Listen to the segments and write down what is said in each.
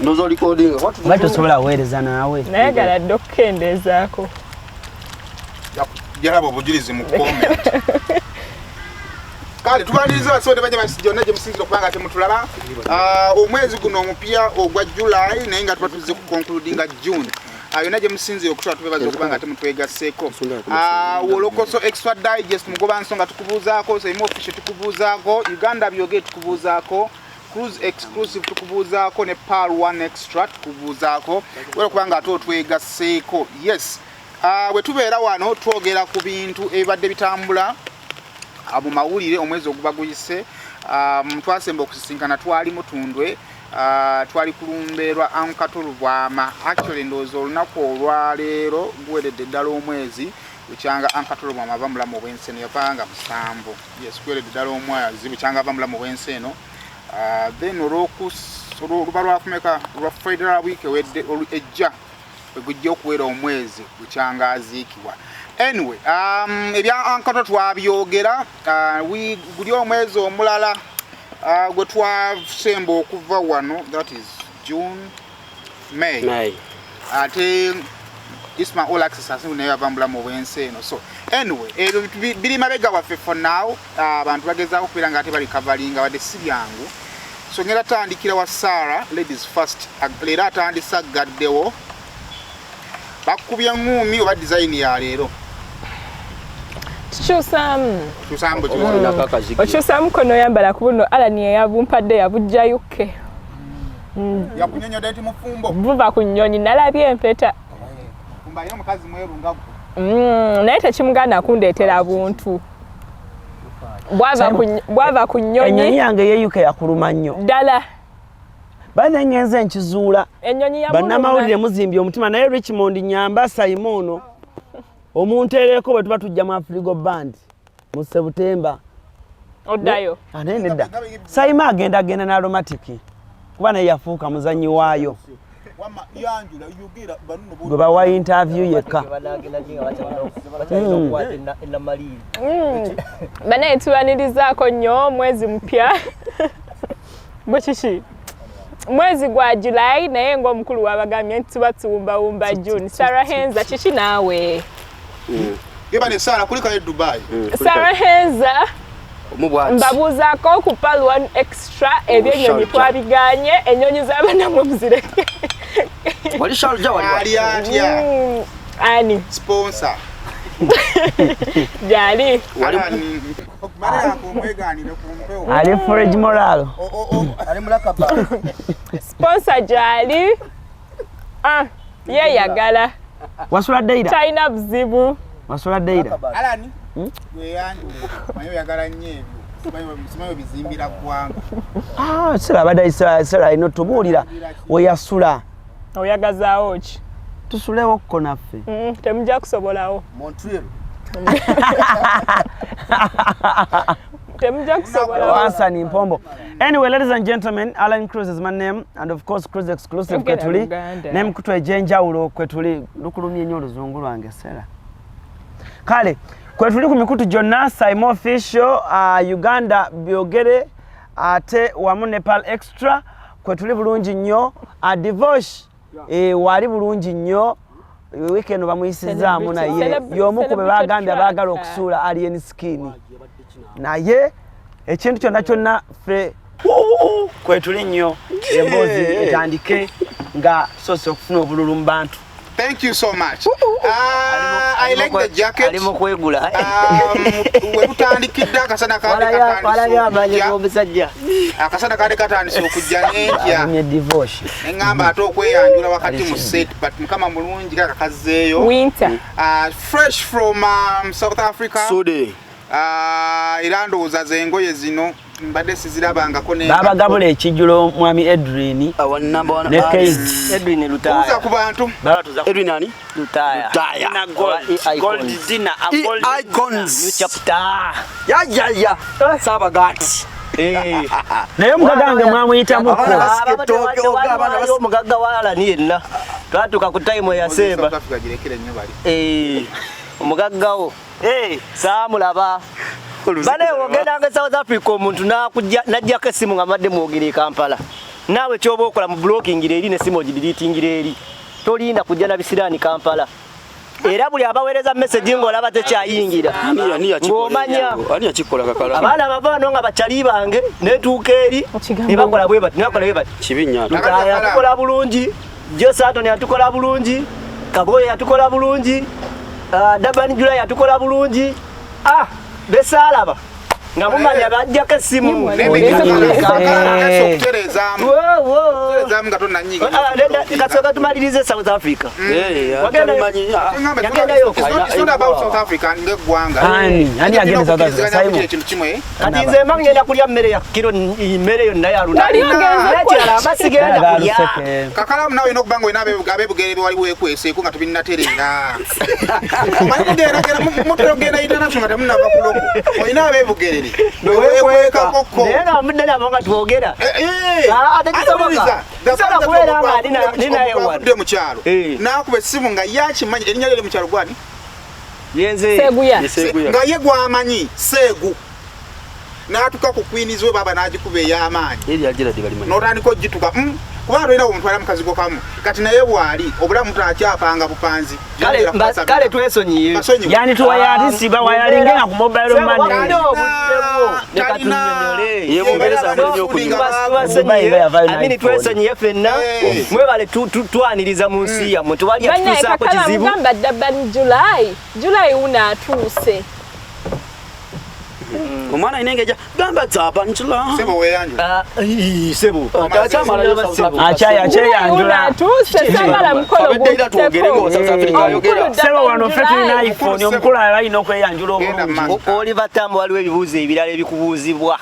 ndozo recording Bato sobola weereza naawe. Nayagala dde okukendeezaako. Jarabo obujulizi mu comment. Kale tubaliriza basode bajja basijona gye musinzira okubanga temutulaba. Omwezi guno omupya ogwa July naye nga tuba tuzi kuconcludinga June. Yonna gye musinzira okutwala tubebaza okubanga temutwegasseeko. Wolokoso extra digest mugoba nsonga tukubuuzaako, Seymour Official tukubuuzaako, Uganda byoge tukubuuzaako, Cruise exclusive tukubuuzaako ne Pearl One extra tukubuuzaako. Wera kubanga ate otwegasseeko. Yes. Bwe tubeera wano twogera ku bintu ebibadde bitambula mu mawulire omwezi ogubaguyise. Twasemba okusisinkana twali Mutundwe, twali kulumberwa Ankatulu Bwama. Actually ndowooza olunaku olwaleero guweredde ddala omwezi bukyanga Ankatulu Bwama ava mulamu obwensi eno yavanga musanvu. Yes, guweredde ddala omwezi bukyanga ava mulamu obwensi eno. Then oluba lwakumeka lwa Federal Week ewedde ejja gujja okuwera omwezi bukyanga aziikibwa. Anyway, ebya Ankatulu twabyogera guli omwezi omulala gwe twasemba okuva wano, that is June, May. Ate Isma all access asingu naye ava mulamu obwensi eno. So anyway, ebyo biri mabega waffe for now. Abantu bagezaako okubeera nga ate bali covering wadde si byangu. So ngera tandikira wa Sarah, ladies first. Leero atandisa gaddewo. Bakubya ngumi oba design ya leero. Okyusamu kono yambala kubuno alani yabumpadde yabujja yukke. Yakunyonyo deti mufumbo. Buva ku nnyonyi nalabye empeta. Kumba yo mukazi mweru ngavu. Naye tekimugana kundeetera buntu. Bwava ku nnyonyi. Ennyonyi yange yeeyuka yakuluma nnyo. Ddala. Bane ngenze nkizuula. Ennyonyi ya bannamawulire muzimbye omutima naye Richmond nyamba Saimono. Omuntu ereko bwe tuba tujja mu Afrigo Band mu September. Oddayo. Nedda. Saima agenda na aromatic. Kuba naye yafuuka muzanyi waayo. Gwe bawa interview yekka. Bane tuwanirizaako nnyo mwezi mpya. Bwekishi. Mwezi gwa July naye ng'omukulu wabagambye nti tuba tuwumbawumba June. Sarah Henza kiki naawe? Ibane Sarah kuliko ye Dubai. Sarah Henza mbabuuzaako ku Pearl One extra ebyennyonyi twabiganye ennyonyi z'abanamwe muzireke. Wali Sharja wali atya. Ani sponsor. Jali. Ali Forage Moral. Ali mulakaba. Sponsor Jali. Ye yagala. Wasula Deida. China buzibu. Wasula Deida. Alani. We yangu. Mayo yagala nnyo. Simayo bizimbira kwanga. Sira bada sira ino tubulira we yasula. Oyagazaawo ki? Tusulewo ko naffe. Temujja kusobolawo. Montreal. Temujja kusobolawo. Hassan Mpombo. Anyway, ladies and gentlemen, Alan Cruz is my name, and of course Cruz exclusive kwetuli. Name kutwe jenjawulo kwetuli lukulumye nnyo oluzungu lwange sera. Kale kwetuli ku mikutu jonna Seymour Official, Uganda byogere ate wamu Nepal extra kwetuli bulungi nnyo, Divorce wali bulungi nnyo. Weekend bamuyisizaamu naye y'omu ku be bagambye abaagala okusuula alien skin. Naye ekintu kyonna ffe kwetuli nnyo emboozi etandike nga soose okufuna obululu mu bantu. Thank you so much. I like the jacket. Ali mukwegula. We kutandikidde akasana kade katandise okujja n'enkya. Nye divorce. Engamba ate okweyanjula wakati mu set but mukama mulungi kakakazeeyo. Winter. Fresh from South Africa. Sude. Era ndowooza zengoye zino mbadde sizirabangako ne babagabula ekijjulo mwami Edwin ne Kate Edwin Lutaya uza ku bantu Edwin nani Lutaya na gold dinner icons new chapter ya sabagati naye mugagange mwamuyita muko mugaga wala ni yenna twatuka ku time ya Semba omugaggawo saamulaba bale ogenda nga South Africa omuntu najjako essimu nga madde mwogere Kampala nawe kyoba okola mu blocking eri ne simu deleting eri tolinda kujja na bisirani Kampala era buli abaweereza message ng'olaba tekyayingira ng'omanya ani yakikola kakala abaana bavaano nga bakyali bange netuuka eri ne bakola bwe bati kibinya yatukola bulungi Josaton yatukola bulungi Kagoye yatukola bulungi Dabani Jula yatukola bulungi besalaba nga mumanya bajjako essimu kasooka tumalirize South Africa kati nze mba ngenda kulya mmere ya kiro mmere yonna yalunakirala amasigenda kulya kakalamu nawe nokuba nga olina abebugere bewali wekweseeko nga tubinatereera omanyi mutera ogenda international nga temunava kuloko olina abebugere naye nga mudde nabo nga twogera ate kisoboka kisobola kubeera nga ninaye wadde mukyalo nakuba essimu nga yakimanyi erinnya lyo mukyalo gwani yenze nga ye gwamanyi Seegu n'atuka ku kwinizi we baba n'agikuba ey'amaanyi n'otandika ogituka kubanga tolina omutwala mukazi go kamu kati naye bwali obulamu takyapanga bupanzi kale twesonyiye yani tuwayatisiba wayalinga nga ku mobile money amini twesonyiye ffenna mwebale twaniriza mu nsi yammwe tewali atutuusaako kizibu July una atuuse omwana inengeja gamba zaba njula sebo weyanje sebo achayanjula samala mukolo sebo wano ffe tulina iPhone omukulu alina okweyanjula obulungi Oliver Tambo waliwo ebibuuzo ebirala ebikubuuzibwa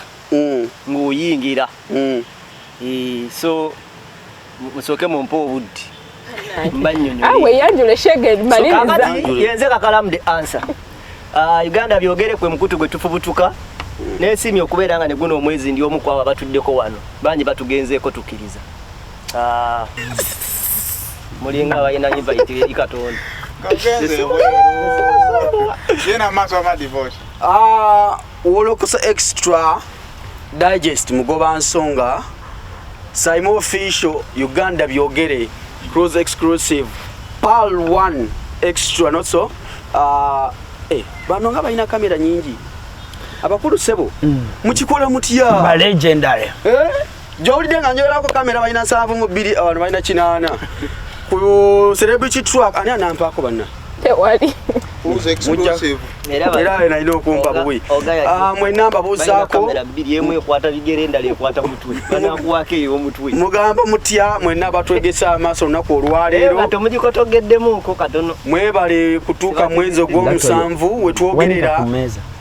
ng'oyingira so musooke mumpe obudde weyanjule shege maliriza yenze kakalamu the answer Uganda byogere kwe mukutu gwe tufubutuka n'esiimye okubeera nga ne guno omwezi ndi omu kwabo batuddeko wano bangi batugenzeeko tukkiriza mulinga abalina invite eri Katonda Wolokoso extra digest mugoba nsonga Simon official Uganda byogere cruise exclusive PAL 1 extra not so bano nga balina kamera nyingi abakulu sebo mukikola mutya ba legendary jawulide nga njogerako kamera balina 7 mu 2 abantu balina 8 ku celebrity truck ani anampako banna tewali exclusive era ina okumpa bwe mwe namba bozako kamera 2 emu ekwata bigere endala ekwata mutwe banakuwake eyo mutwe mugamba mutya mwe naba twegesa amaso nako olwaleero kato mugikotogeddemu ko katono mwebale kutuuka mwezi ogw'omusanvu wetwogerera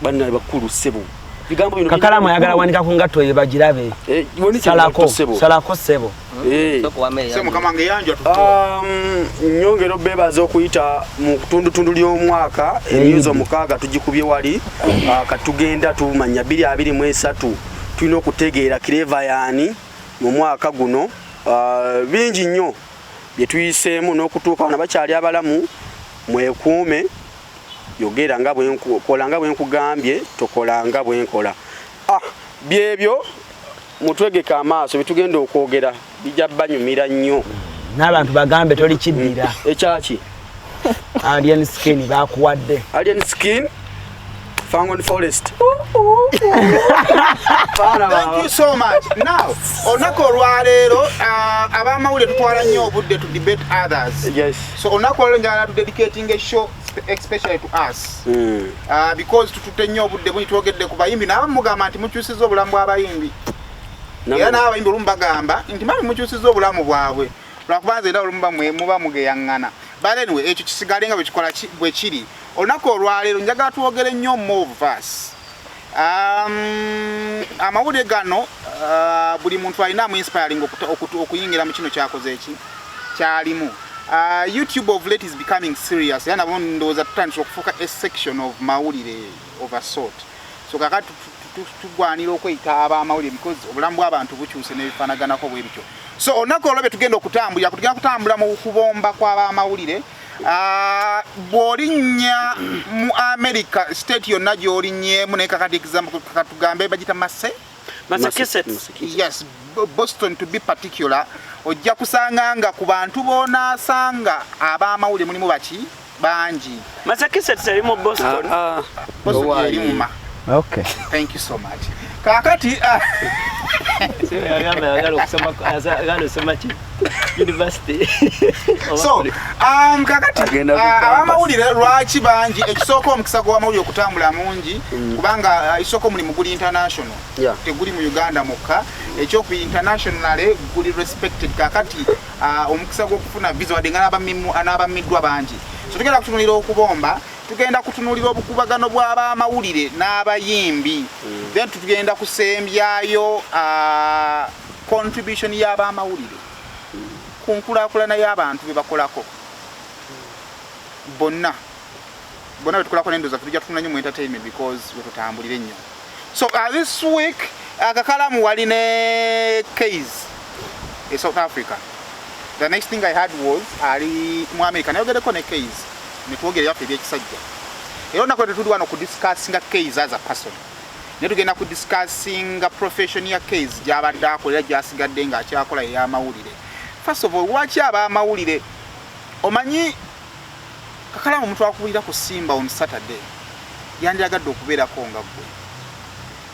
banna bakulu sebo bigambo bino kakalamu ayagala wanika ku ngatto ye bagirabe salako sebo sebo kamange yanjo nyongero bebaza okuyita mu kutundu ly'omwaka emyezi 6 tugikubye wali katugenda tumanya 2023 tulina okutegeera kireva yani mu mwaka guno bingi nnyo bye tuyiseemu n'okutuuka wano bakyali abalamu mwekuume yogera nga bwenkola nga bwenkugambye tokola nga bwenkola byebyo mutwegeka amaaso bitugenda okwogera bijja banyumira nnyo n'abantu bagambe toli kiddira ekyaki alien skin bakuwadde alien skin Fangon Forest. Thank you so much. Now, onako olwaleero abamawulire tutwala nnyo obudde to debate others. Yes. So onako olwaleero njagala to dedicating a show especially to us. Because tutute nnyo obudde bwe twogedde ku bayimbi n'abamugamba nti mukyusiza obulamu bw'abayimbi. Era n'abayimbi olumu bagamba nti mami mukyusiza obulamu bwabwe. Lwakubanza era olumu muba mugeyaŋŋana. But anyway, ekyo kisigale nga bwe kiri. Onako olwaleero njagala twogere nnyo more of us. Amawulire gano buli muntu alina mu inspiring okuyingira mu kino kyakoze eki kyalimu. YouTube of late is becoming serious. Yana ndowooza tutandise okufuuka a section of mawulire of a sort. So kakati tugwanira okweyita abamawulire because obulamu bw'abantu bukyuse n'ebifaanaganako bwe bityo. So onako olwo tugenda kutambula mu kubomba kw'abamawulire. Bw'olinnya mu America state yonna gy'olinnyemu naye kakati example katugambe bagita Masse Massachusetts. Yes, Boston to be particular. Ojja kusanga nga ku bantu bona sanga abamawulire mulimu baki bangi. Massachusetts eri mu Boston. Boston eri muma. Okay. Thank you so much. Kakati University. So, kakati abamawulire lwaki bangi ekisooka omukisa gw'amawulire okutambula mungi kubanga isoko mulimu guli international teguli mu Uganda mukka ekyoku international guli respected kakati omukisa gw'okufuna visa wadde nga n'abamiddwa bangi so tugenda kutunulira okubomba tugenda kutunulira obukubagano bw'abamawulire n'abayimbi then tugenda kusembyayo contribution y'abamawulire ku nkulaakulana y'abantu be bakolako bonna betukolako n'endoza tujja tutunanyo mu entertainment because wetutambulire nnyo so this week akakalamu wali ne Keys in South Africa. The next thing I had was ali mu America nayogereko ne Keys netwogere yaffe ebyekisajja era onako tetuli wano kudiscussinga Keys as a person ne tugenda kudiscussinga profession ya Keys gy'abadde akolera gy'asigadde ng'akyakola ey'amawulire. First of all, lwaki abamawulire omanyi kakalamu omuntu akuwulira ku Simba on Saturday yandiyagadde okubeerako nga gwe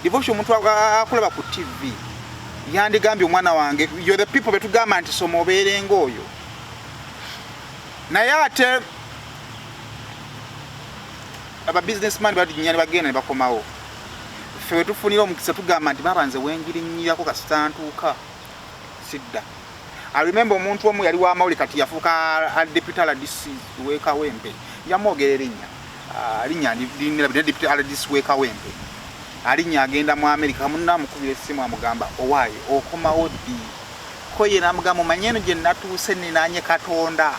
devotion omuntu akulaba ku TV yandigambye omwana wange you're the people betugamba nti soma obeerenga oyo naye ate aba businessman badinyani bagenda ne bakomawo ffe wetufunira omukisa tugamba nti babanze wengirinnyirako kasitantuuka sidda. I remember omuntu omu yali w'amawulire kati yafuuka deputy RDC w'Ekawempe yamwogerera linnya linnya deputy RDC w'Ekawempe alinnya agenda mu America munnamukubira essimu amugamba owaaye okomawo ddi ko ye n'amugamba omanye eno gye natuuse ninaanye Katonda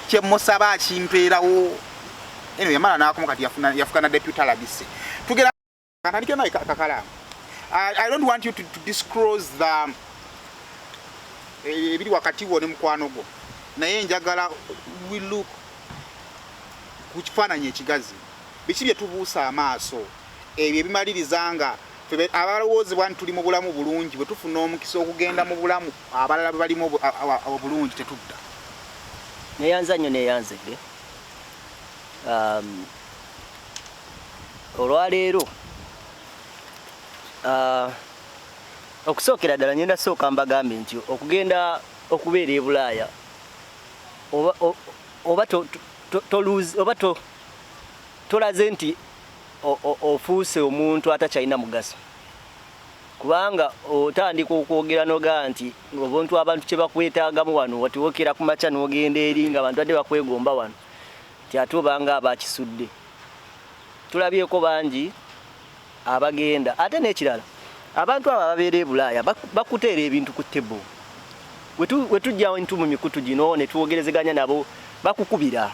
kye musaba akimpeerawo eno yamala n'akoma kati yafuuka na deputy RDC tugera katandike naye kakalamu. I don't want you to disclose the ebiri wakati wo ne mukwano gwo naye njagala we look ku kifaananyi ekigazi biki bye tubuusa amaaso ebyo ebimalirizanga abalowoozebwa nti tuli mu bulamu bulungi bwe tufuna omukisa okugenda mu bulamu abalala bwe balimu obulungi tetudda neyanza nnyo neyanzedde olwaleero okusookera ddala nyenda sooka mbagambye nti okugenda okubeera e Bulaaya oba tolaze nti ofuuse omuntu atakyalina mugaso kubanga otandika okwogera nogaa nti abantu kye bakwetaagamu wano watiwokera ku makya n'ogenda eri nga abantu badde bakwegomba wano ti ate obanga abakisudde tulabyeko bangi abagenda ate n'ekirala abantu abo ababeera e Bulaaya bakuteera ebintu ku tebo wetujjawo ntu mu mikutu gino ne tuwogerezeganya nabo bakukubira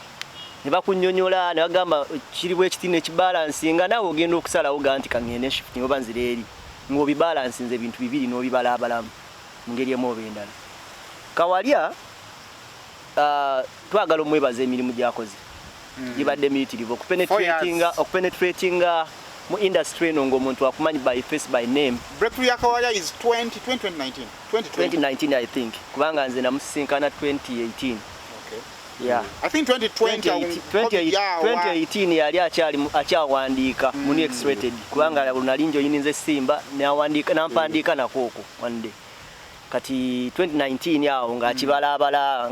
ne bakunnyonnyola ne bagamba kiri bwe kiti nekibalansinga naawe ogenda okusalawo ga nti kaŋŋende shift oba nzira eri ng'obibalansinze ebintu bibiri n'obibalaabalamu mu ngeri emu oba endala. Kawalya twagala omwebaza emirimu gy'akoze gibadde miyitirivu okupenetratinga mu industry eno ng'omuntu akumanyi by face by name. Breakthrough ya Kawalya is 2019 I think kubanga nze namusisinkana 2018. Yeah. I think 2018 yali akyawandiika mu New X-rated kubanga lunalinjo yininze Simba nampandiika nakoko one day kati 2019 awo nga kibalabala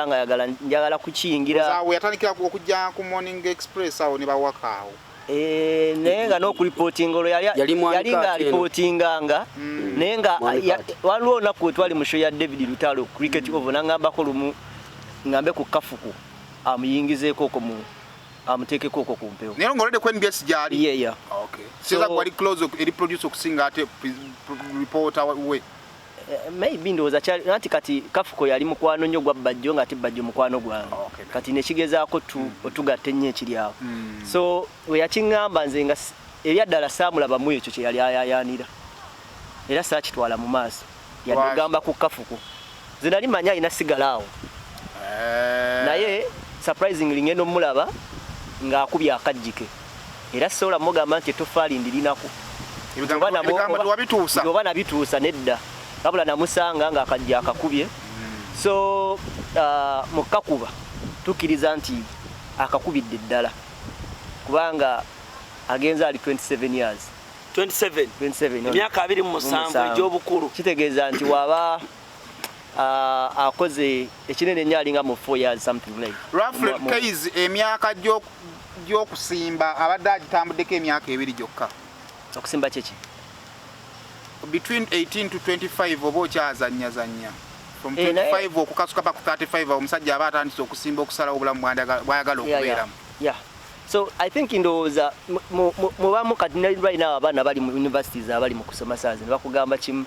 nga njagala kukiyingira awo yatandikira okujja ku Morning Express awo ne bawakaawo naye nga n'okuripotinga olwo yali nga alipotinganga naye nga waliwo olunaku we twali mu show ya David Lutalo cricket over nangambako lumu ngambe ku kafuku amuyingizeeko okwo amuteekeko okwo ku mpewo naye ng'olwedde ku NBS gyali yeah. Okay. Siza gwali close eri produce okusinga ate reporter we maybe ndowooza nti kati kafuko yali mukwano nnyo gwa Bajjo nga ate Bajjo mukwano gwange kati nekigezaako otugatta ennyo ekiri awo so we yakiŋŋamba nze nga ebyaddala saamulabamu ekyo kye yali ayayaanira era saakitwala mu maaso yadegamba ku kafuko nze nali manya alina sigala awo naye surprisingly ngendo mulaba ng'akubye akajjike era sola mugamba nti etoffaali ndirinako ebigamba tuwabituusa oba nabituusa nedda kabula namusanga nga akajja akakubye so mukakuba tukkiriza nti akakubidde ddala kubanga agenza ali 27 years 27 emyaka 27 egy'obukulu kitegeeza nti waba akoze ekinene nnyo alinga mu 4 years something like roughly case emyaka gy'okusimba abadde agitambuddeko emyaka 2 gyokka okusimba kiki between 18 to 25 oba okyazannya from 25 okukasuka pa ku 35 omusajja aba atandise okusimba okusalawo obulamu bwayagala okubeeramu so I think ndowooza mubamu kati right now abaana bali mu universities abali mu kusoma saazi ne bakugamba kimu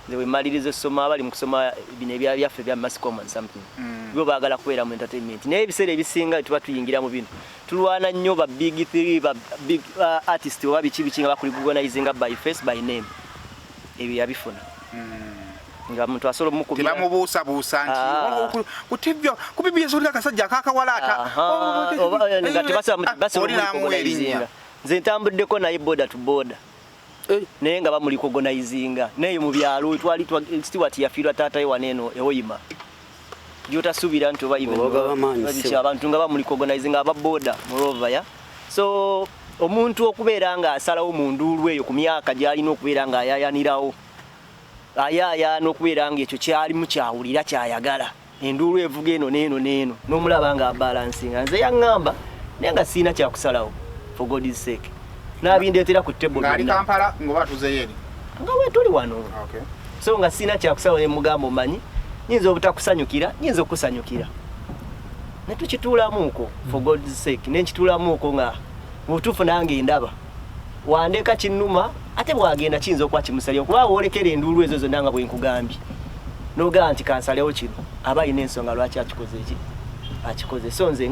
nze bwe mmaliriza essoma abali mu kusoma bino ebyaffe bya mass common something bo baagala kubeera mu entertainment naye ebiseera ebisinga tuba tuyingira mu bino tulwana nnyo ba big 3 ba big artist oba biki nga bakuliganizinga by face by name ebyo yabifuna nga muntu asobola mukubira tebamubuusabuusa nti kutibyo kubibyezo oli akasajja akakawalaata nze ntambuddeko naye boda to boda naye nga bamulikoganizinga naye mu byalo twali Stewart yafiirwa taataye waneeno ewoyima gyotasuubira nti oba abantu nga bamulikoganizinga ababoda mulova ya so omuntu okubeera nga asalawo mu nduulu eyo ku myaka gy'alina okubeera nga ayayanirawo ayayaana okubeera nga ekyo kyalimu kyawulira kyayagala enduulu evuga eno neeno n'omulaba nga abalansinga nze yaŋŋamba naye nga siina kyakusalawo for God's sake n'abindeetera ku table ng'ali Kampala ng'oba tuzeyo eri nga bwe tuli wano so nga siina kyakusalawo ne mugamba omanyi nyinza obutakusanyukira nyinza okusanyukira ne tukituulamuuko for God's sake ne nkituulamuuko nga mu butuufu nange ndaba wandeeka kinnuma ate bwagenda kiyinza okuba kimusalira kuba woolekera enduulu ezo zonna nga bwe nkugambye n'ogamba nti kansalewo kino aba alina ensonga lwaki akikoze so nze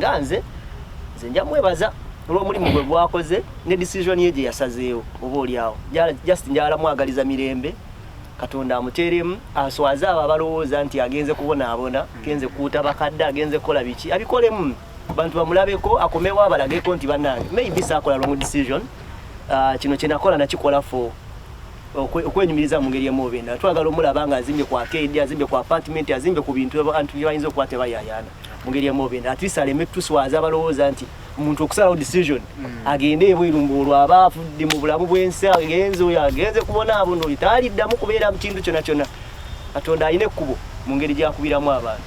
nja mwebaza olw'omulimu gwe gwakoze ne decision ye gye yasazeewo oba oliawo just njala mwagaliza mirembe Katonda amuteeremu aswaze abo abalowooza nti agenze kubonaabona genze kuuta bakadde agenze kukola biki abikolemu bantu bamulabeko akomewo abalageko nti bannange maybe saakola wrong decision kino kyenakola nakikola fo okwenyumiriza mu ngeri emu oba endala twagala omulaba nga azimbye ku arcade azimbye ku apartment azimbye ku bintu abantu bye bayinza okuba tebayayaana mu ngeri emu oba endala at least aleme tuswaza abalowooza nti omuntu okusalawo decision agende ebweru olwo aba afudde mu bulamu bw'ensi agenze oyo agenze kubonaabona oyo taaliddamu kubeera mu kintu kyonna kyonna Katonda alina ekkubo mu ngeri gyakubiramu abantu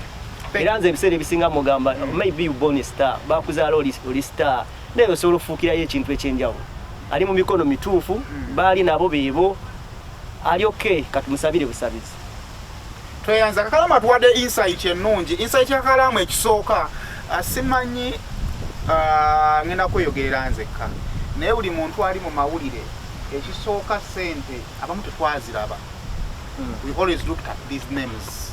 era nze ebiseera ebisinga mugamba maybe you born a star bakuzaala oli star naye osobola okufuukirayo ekintu ekyenjawulo ali mu mikono mituufu baali nabo beebo ali okay kati musabire busabizi tweyanza Kakalama tuwadde insight ennungi insight ya Kakalama ekisooka simanyi ngenda kweyogerera nzekka naye buli muntu ali mu mawulire ekisooka ssente abamu tetwaziraba we always look at these names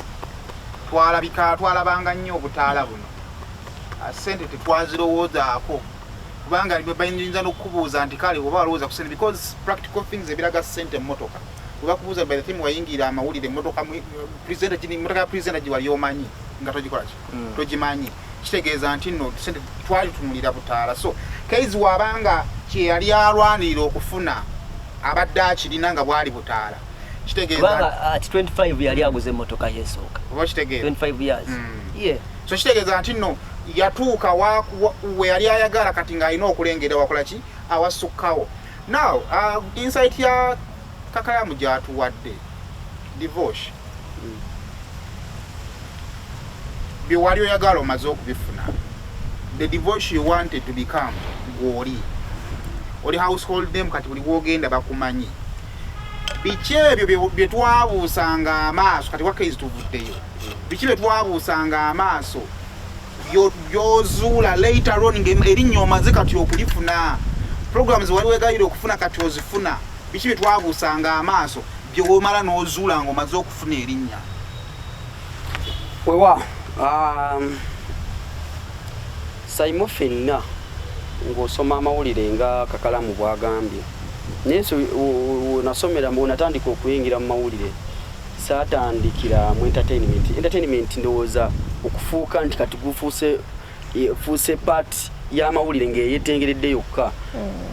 twalabanga nnyo obutaala buno ssente tetwazirowoozaako kubanga bayinza n'okukubuuza nti kale oba walowooza ku ssente because practical things ebiraga ssente emmotoka oba kubuuza by the time wayingira amawulire emmotoka ya presenter gye wali omanyi nga togikola ki togimanyi kitegeeza nti nno ssente twali tunulira butaala so kaizi wabanga kye yali alwanirira okufuna abadde akirina nga bwali butaala kitegeeza ati 25 yali aguze emmotoka yesooka oba kitegeeza 25 years so kitegeeza nti nno yatuuka we yali ayagala kati ng'alina okulengera wakola ki awasukkawo now insight ya Kakalamu gyatuwadde divorce bye wali oyagala omaze okubifuna the divorce you wanted to become oli household name kati buli wogenda bakumanyi biki ebyo bye twabuusanga amaaso kati wakaizi tuvuddeyo biki bye twabuusanga amaaso byozuula later on erinnya omaze kati okulifuna programs wali wegayire okufuna kati ozifuna biki bye twabuusanga amaaso byomala n'ozuula nga omaze okufuna erinnya wewa sayimo fenna ng'osoma amawulire nga Kakalamu bwagambye naye nasomera natandika okuyingira mu mawulire saatandikira mu entertainment ndowooza okufuuka nti kati gufuuse part y'amawulire ng'eyetengeredde yokka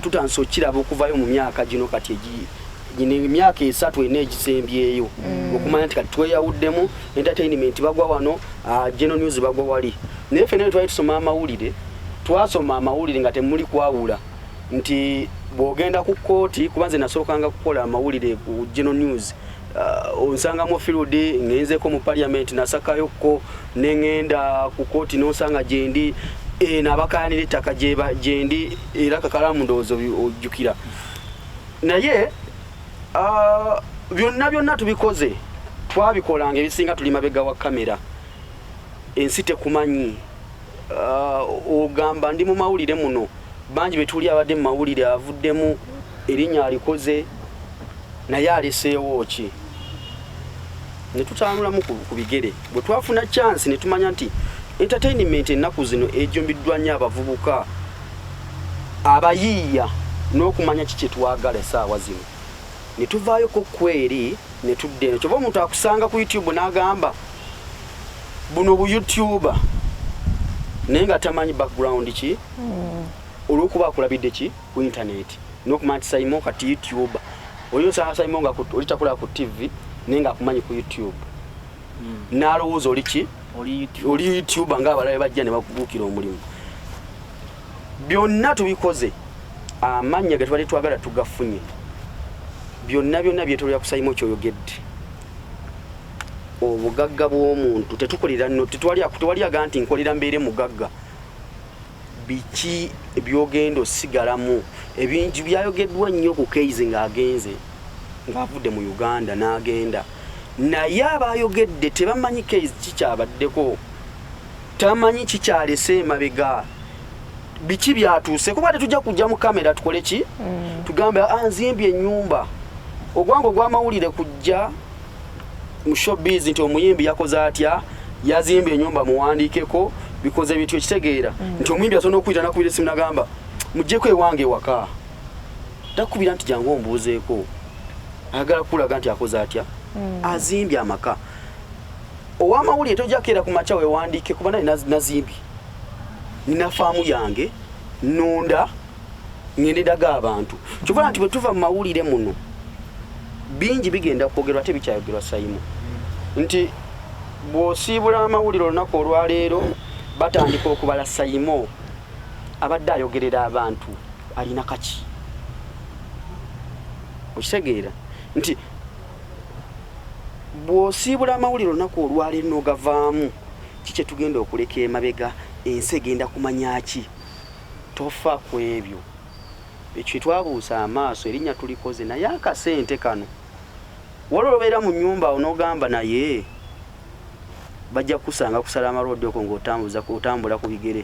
tutandise okiraba okuvayo mu myaka gino kati nyine emyaka 3 ene egisembyeyo okumanya nti kati tweyawuddemu entertainment bagwa wano general news bagwa wali naye fenene twali tusoma amawulire twasoma amawulire nga temuli kwawula nti bwogenda ku kooti kubanze nasookanga kukola amawulire ku general news onsanga mu field ngenzeko mu parliament nasakayoko nengenda ku kooti nosanga jendi nabakayanira ettaka jendi era kakalamu ndowooza ojjukira naye byonna tubikoze twabikolanga ebisinga tuli mabega wa kamera ensi tekumanyi ogamba ndi mu mawulire muno bangi betuli abadde mu mawulire avuddemu erinnya alikoze naye aleseewo ki ne tutambulamu ku bigere bwe twafuna chance ne tumanya nti entertainment ennaku zino ejjumbiddwa nnyo abavubuka abayiiya n'okumanya kiki twagala essaawa zino ne tuvaayoko kweri ne tudde eno kyova omuntu akusanga ku YouTube n'agamba buno bu YouTuber naye nga tamanyi background ki olwokuba akulabidde ki ku internet n'okumanya nti Simon kati YouTuber oyo saa Simon nga olitakola ku TV naye nga akumanyi ku YouTube n'alowooza oli ki oli YouTuber ng'abalabe bajja ne bakubuukira omulimu byonna tubikoze amannya ge tubadde twagala tugafunye byonna byetolera ku Simon kyoyogedde obugagga bw'omuntu tetukolera nno tewaliaga nti nkolera mbeere mugagga biki byogenda osigalamu ebingi byayogeddwa nnyo ku Keizi ng'agenze ng'avudde mu Uganda n'agenda naye abayogedde tebamanyi Keizi kikyabaddeko tamanyi kikyalese emabega biki byatuuse kuba tetujja kujja mu kamera tukole ki tugambe nzimbye ennyumba ogwango gw'amawulire kujja mu showbiz nti omuyimbi yakoze atya yazimbye ennyumba muwandiikeko bikoze bityo kitegeera nti omuyimbi asobola okuyita nakubira esimu nagamba mujjeko ewange ewaka takubira nti jangu ombuuzeeko ayagala kulaga nti akoze atya azimbye amaka ow'amawulire tojja keera ku makya wewandiike kuba naye nazimbye nina faamu yange nunda ngendedaga abantu kyokkola nti bwe tuva mu mawulire muno bingi bigenda kwogerwa ate bikyayogerwa Simon nti bw'osiibula amawulire olunaku olwaleero batandika okubala Simon abadde ayogerera abantu alina kaki okitegeera nti bw'osiibula amawulire olunaku olwaleero n'ogavaamu kiki tugenda okuleka emabega ensi egenda kumanya ki tofa ku ebyo ekyo twabuusa amaaso erinnya tulikoze naye akasente kano waliwo obeera mu nnyumba onoogamba naye bajja kusanga kusala amalodi okwo ng'otambula ku bigere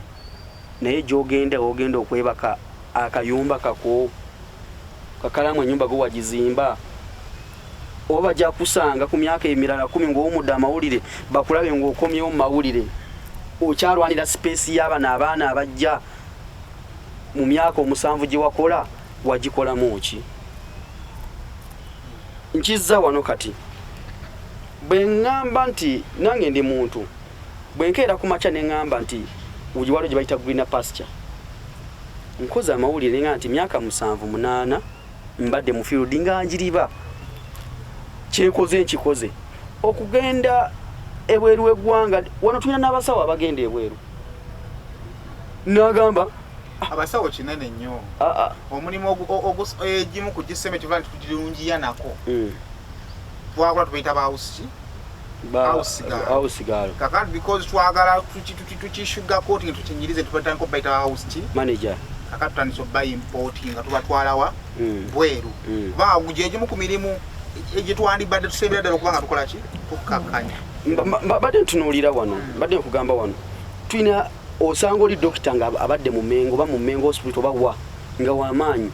naye gy'ogenda ogenda okwebaka akayumba kako kakalamu ennyumba go wagizimba oba bajja kusanga ku myaka emirala 10 ng'owumudde amawulire bakulabe ng'okomyewo mu mawulire okyalwanira space y'abaana abajja mu myaka 7 gye wakola wagikolamu ki nkizza wano kati bwe ŋŋamba nti nange ndi muntu bwe nkeera ku makya ne ŋŋamba nti ugiwalo gye bayita green pasture nkoze amawulire nga nti myaka 7-8 mbadde mu field nga njiriba kyekoze nkikoze okugenda ebweru w'eggwanga wano tulina n'abasawo abagenda ebweru n'agamba abasawo kinene nnyo omulimu egimu ku giseme kiva nti tugirungiya nako twakola tubayita bahausigalo kakati because twagala tukishuga koti nga tukinyirize tubatandika obayita house manager kakati tutandise oba importing nga tubatwalawa bweru kubanga gye egimu ku mirimu egyetwandibadde tusemera ddala okubanga tukola ki tukkakanya badde ntunuulira wano badde nkugamba wano tulina osanga oli dokita nga abadde mu Mengo oba mu Mengo hospital oba wa nga w'amaanyi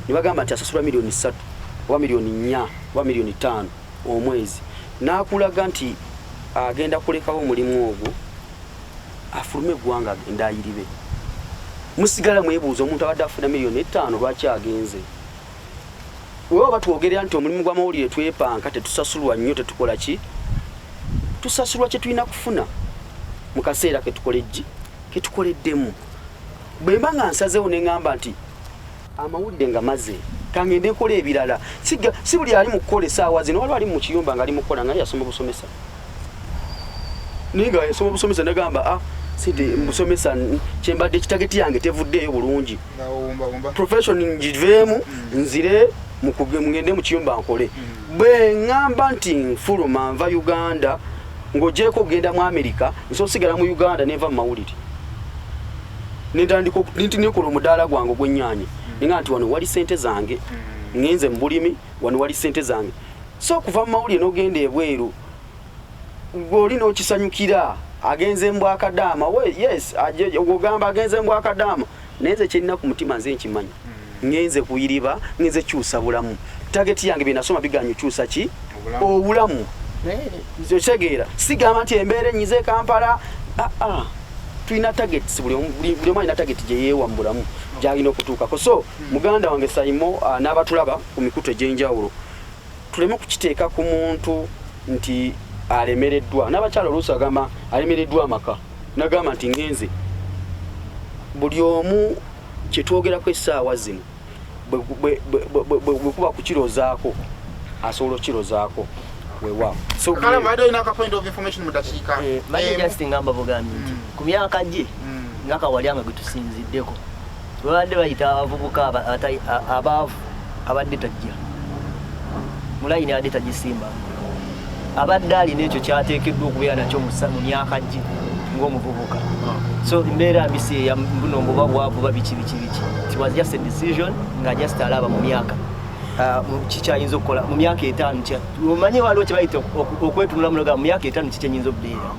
ne bagamba nti asasula $3 million oba $4 million oba $5 million omwezi n'akulaga nti agenda kulekawo omulimu ogwo afulume eggwanga agenda ayiribe musigala mwebuuza omuntu abadde afuna $5 million lwaki agenze wewe batwogerera nti omulimu gw'amawulire twepanka tetusasulwa nnyo tetukola ki tusasulwa kye tulina kufuna mu kaseera ketukoleddemu bwe mba nga nsazeewo ne ŋŋamba nti amawulire nga maze kangende nkola ebirala si buli ali mu kukola essaawa zino waliwo ali mu kiyumba nga ali mu kukola nga yasoma busomesa naye nga yasoma busomesa nagamba sidi musomesa kyembadde kitageti yange tevuddeeyo bulungi profession ngiveemu nzire mugende mu kiyumba nkole bwe ŋŋamba nti nfuluma nva Uganda ng'ogyeko okugenda mu America nsobola osigala mu Uganda nenva mu mawulire nentandika nikola omudaala gwange ogw'ennyaanya ninga nti wano wali ssente zange ngenze mu bulimi wano wali ssente zange so okuva mu mawulire n'ogenda ebweru ng'oli n'okisanyukira agenze mu Bwakadaama yes ogamba agenze mu Bwakadaama naye nze kyerina ku mutima nze nkimanyi ngenze kuyiriba ngenze kyusa bulamu tageti yange byenasoma biganya kyusa ki obulamu kitegeera sigamba nti embeera enyize Kampala tulina targets buli omu alina target gye yeewa mu bulamu gy'alina okutuukako so muganda wange Saimo n'abatulaba ku mikutu egy'enjawulo tuleme kukiteeka ku muntu nti alemereddwa n'abakyala oluusi agamba alemereddwa amaka nagamba nti ngenze buli omu kyetwogerako essaawa zino bwe kuba kukirozaako asobola okukirozaako weewaawo just ngamba bugambye nti ku myaka gye ngaka walyanga gwe tusinziddeko babadde bayita abavubuka abaavu abadde tajja mulayini abadde tagisimba abadde alina ekyo kyateekeddwa okubeera nakyo mu myaka gye ng'omuvubuka so embeera mbisi eyabuno mbuba bwavuba biki it was just a decision nga just alaba mu myaka kikyayinza okukola mu myaka 5 omanyi waliwo kye bayita okwetunula munoga mu myaka 5 kikyenyinza okubeera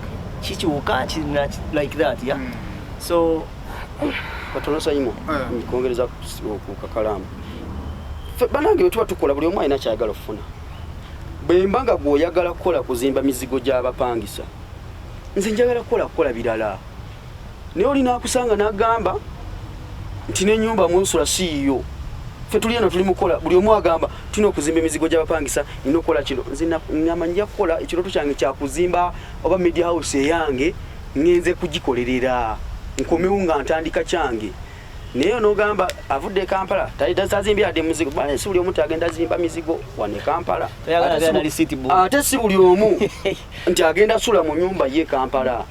kikiwuka like that yeah so katono Saimo nkongereza ku kakalamu banange bwe tuba tukola buli omu alina kyayagala okufuna bwe mbanga gw'oyagala kukola kuzimba mizigo gy'abapangisa nze njagala kukola birala naye olina akusanga n'agamba nti n'ennyumba munsula siiyo ffe tuli eno tuli mukola buli omu agamba tulina okuzimba emizigo gy'abapangisa nina okukola kino nze ngamba njja kukola ekirooto kyange kyakuzimba oba media house eyange ngenze kugikolerera nkomewo nga ntandika kyange naye onogamba avudde Kampala tazimbye adde muzigo si buli omu tagenda zimba mizigo wane Kampala ate si buli omu nti agenda sula mu nyumba ye Kampala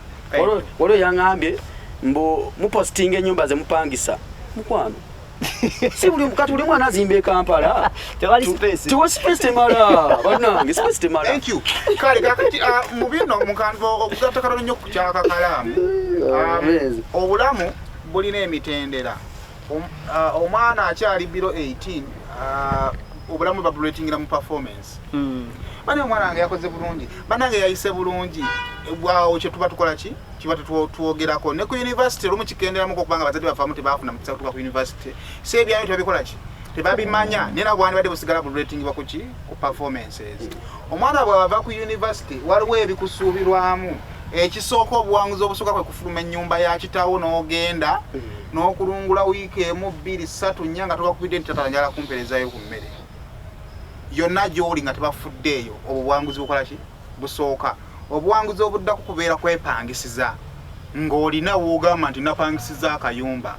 waliwo yaŋŋambye mbu mupositinga ennyumba ze mupangisa mukwano si buli kati buli mwana azimba Kampala tewa space temala bannange space temala thank you kale kakati mu bino mukanvo okugatakalo nnyo ku kyakakalamu obulamu bulina emitendera omwana akyali biro 18 obulamu babulatingira mu performance bane omwana wange yakoze bulungi banange yayise bulungi bwawo kye tuba tukola ki kiba tuwogerako ne ku university lumu kikenderamu kubanga bazadde bafamu tebafuna mukisa kutuka ku university sebyayo tebabikola ki tebabimanya nera bwani badde busigala bulatingibwa ku ki ku performances omwana bw'ava ku university waliwo ebikusuubirwamu ekisooka obuwanguzi obusooka kwe kufuluma ennyumba ya kitaawo n'ogenda n'okulungula wiiki emu 2 3 4 nga tobakubidde nti tata njala kumperezayo ku mmere yonna gy'oli nga tebafuddeeyo obwo buwanguzi bukola ki busooka obuwanguzi obuddako kubeera kwepangisiza ng'olina woogamba nti napangisiza akayumba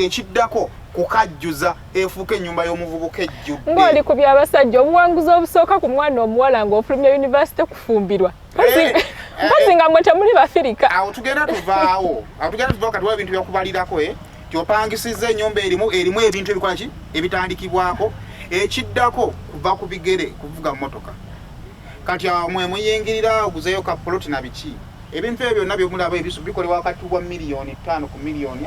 ekiddako kukajjuza efuuka ennyumba y'omuvubuka ejjudde ng'oli ku by'abasajja obuwanguzi obusooka ku mwana omuwala ng'ofulumya yunivasite kufumbirwa mpasi nga mwe temuli bafirika awo tugenda tuvaawo kati waliwo ebintu byakubalirako tyopangisiza ennyumba erimu ebintu ebikola ki ebitandikibwako ekiddako kuva ku bigere kuvuga mmotoka kati mwe muyingirira oguzeyo ka plot na biki ebintu ebyo byonna byomulaba ebisu bikolebwa wakati wa miliyoni 5 ku miliyoni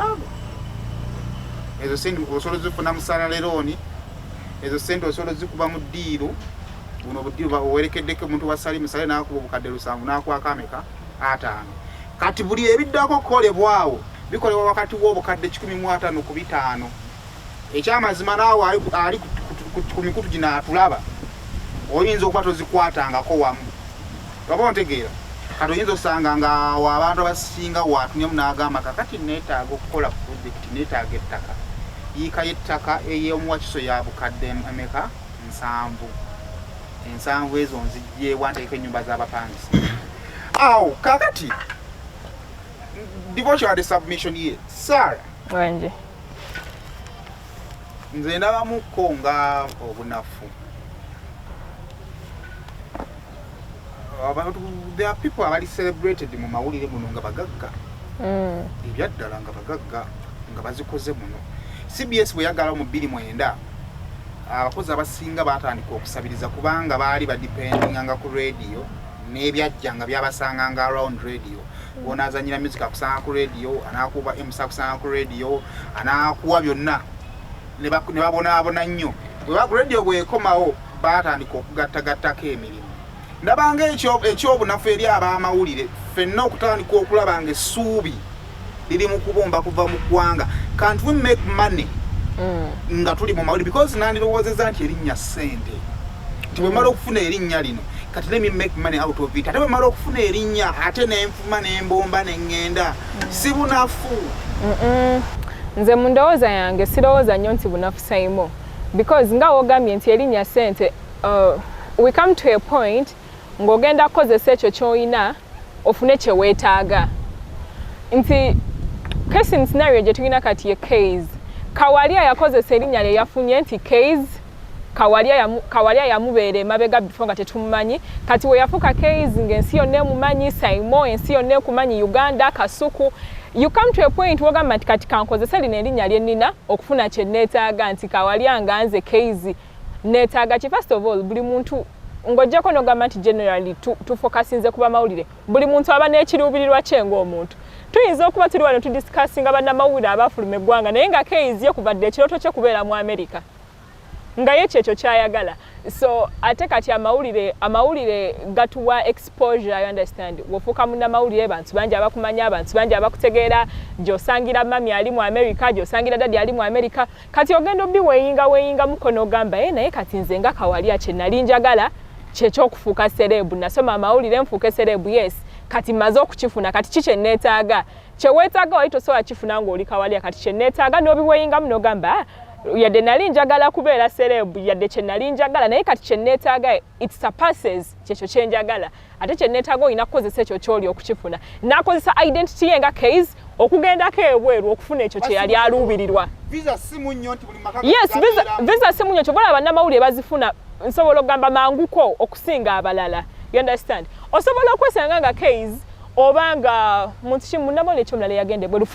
ezo sente osobola zifuna musalalerooni ezo sente osobola zikuba mu ddiiru buno buddiiru owerekeddeko omuntu wasali musale n'akuba obukadde 7 n'akwaka ameka 5 kati buli ebiddako kukolebwawo bikolebwa wakati w'obukadde 15 ku 5 ekyamazima naawe ali ku mikutu gino atulaba oyinza okuba tozikwatangako wamu oba ontegeera kati oyinza okusanga nga abantu abasinga waatunyamu n'agamba kakati neetaaga okukola projekiti neetaaga ettaka yiika y'ettaka ey'omuwakiso ya bukadde ameka 7 ezo nzijjeewa nteeka ennyumba z'abapangisa awo kakati devotional submission ye Sarah wanje nze ndabamuko nga obunafu. There are people abali celebrated mu mawulire muno nga bagagga. Ebyaddala nga bagagga nga bazikoze muno. CBS bwe yagala mu 2009 abakozi abasinga batandika okusabiriza kubanga baali badependinga ku radio n'ebyajja nga byabasanganga around radio. Bona azanyira music akusanga ku radio, anakuba MC akusanga ku radio, anakuwa byonna ne babona nnyo. Bwe ba radio bwekomawo batandika okugattagattako emirimu. Ndabanga ekyobunafu eri ab'amawulire ffenna okutandika okulabanga essuubi liri mu kubomba kuva mu ggwanga. Can't we make money nga tuli mu mawulire? Because nandirowoozezza nti erinnya ssente, nti bwe mala okufuna erinnya lino kati let me make money out of it. Ate bwe mala okufuna erinnya ate n'enfuma n'embomba n'eŋŋenda si bunafu. Nze mu ndowooza yange sirowooza nnyo nti bunafu Saimo, because nga wogambye nti erinnya ssente, we come to a point ng'ogenda kukozesa ekyo ky'olina ofune kye weetaaga. Nti case in scenario gye tulina kati ye case. Kawalya yakozesa erinnya lye yafunye nti case. Kawalya yamubeera emabega before nga tetumumanyi. Kati we yafuuka case ng'ensi yonna emumanyi, Saimo ensi yonna ekumanyi, Uganda, Kasuku. You come to a point wogamba nti kati kankozesa lino erinnya lye nnina okufuna kye neetaaga, nti Kawalya nga nze case neetaaga ki. First of all, buli muntu ng'ojjako n'ogamba nti generally tufokasinze kuba mawulire, buli muntu aba n'ekiruubirirwa kye ng'omuntu. Tuyinza okuba tuli wano tudisikasinga bannamawulire abafuluma eggwanga, naye nga case ye kuvadde ekirooto kye kubeera mu America nga ye kyekyo kyayagala. So ate kati amawulire gatuwa exposure, you understand. Wofuuka munnamawulire bantu bangi abakumanya, abantu bangi abakutegeera, gy'osangira mami ali mu America, gy'osangira dadi ali mu America. Kati ogenda obbi weeyinga mukono ogamba naye kati nze nga Kawalya kye nali njagala kyekyokufuuka serebu, nasoma amawulire nfuuke serebu, yes. Kati maze okukifuna, kati kikye neetaaga. Kye weetaaga wali tosobola kifuna ng'oli Kawalya, kati kye neetaaga n'obiweeyingamu n'ogamba yadde nali njagala kubeera serebu, yadde kye nali njagala, naye kati kye neetaaga it surpasses kyekyo kye njagala. Ate kye neetaaga olina kukozesa ekyo ky'oli okukifuna. N'akozesa identity ye nga case okugendako ebweru okufuna ekyo kye yali aluubirirwa. Visa simu nnyo nti buli maka. Yes, visa simu nnyo kyobola bannamawulire bazifuna, nsobola okugamba manguko okusinga abalala. You understand? Osobola okwesanga nga case obanga muntu kimu munnamawulire ekyomulala yagenda ebweru,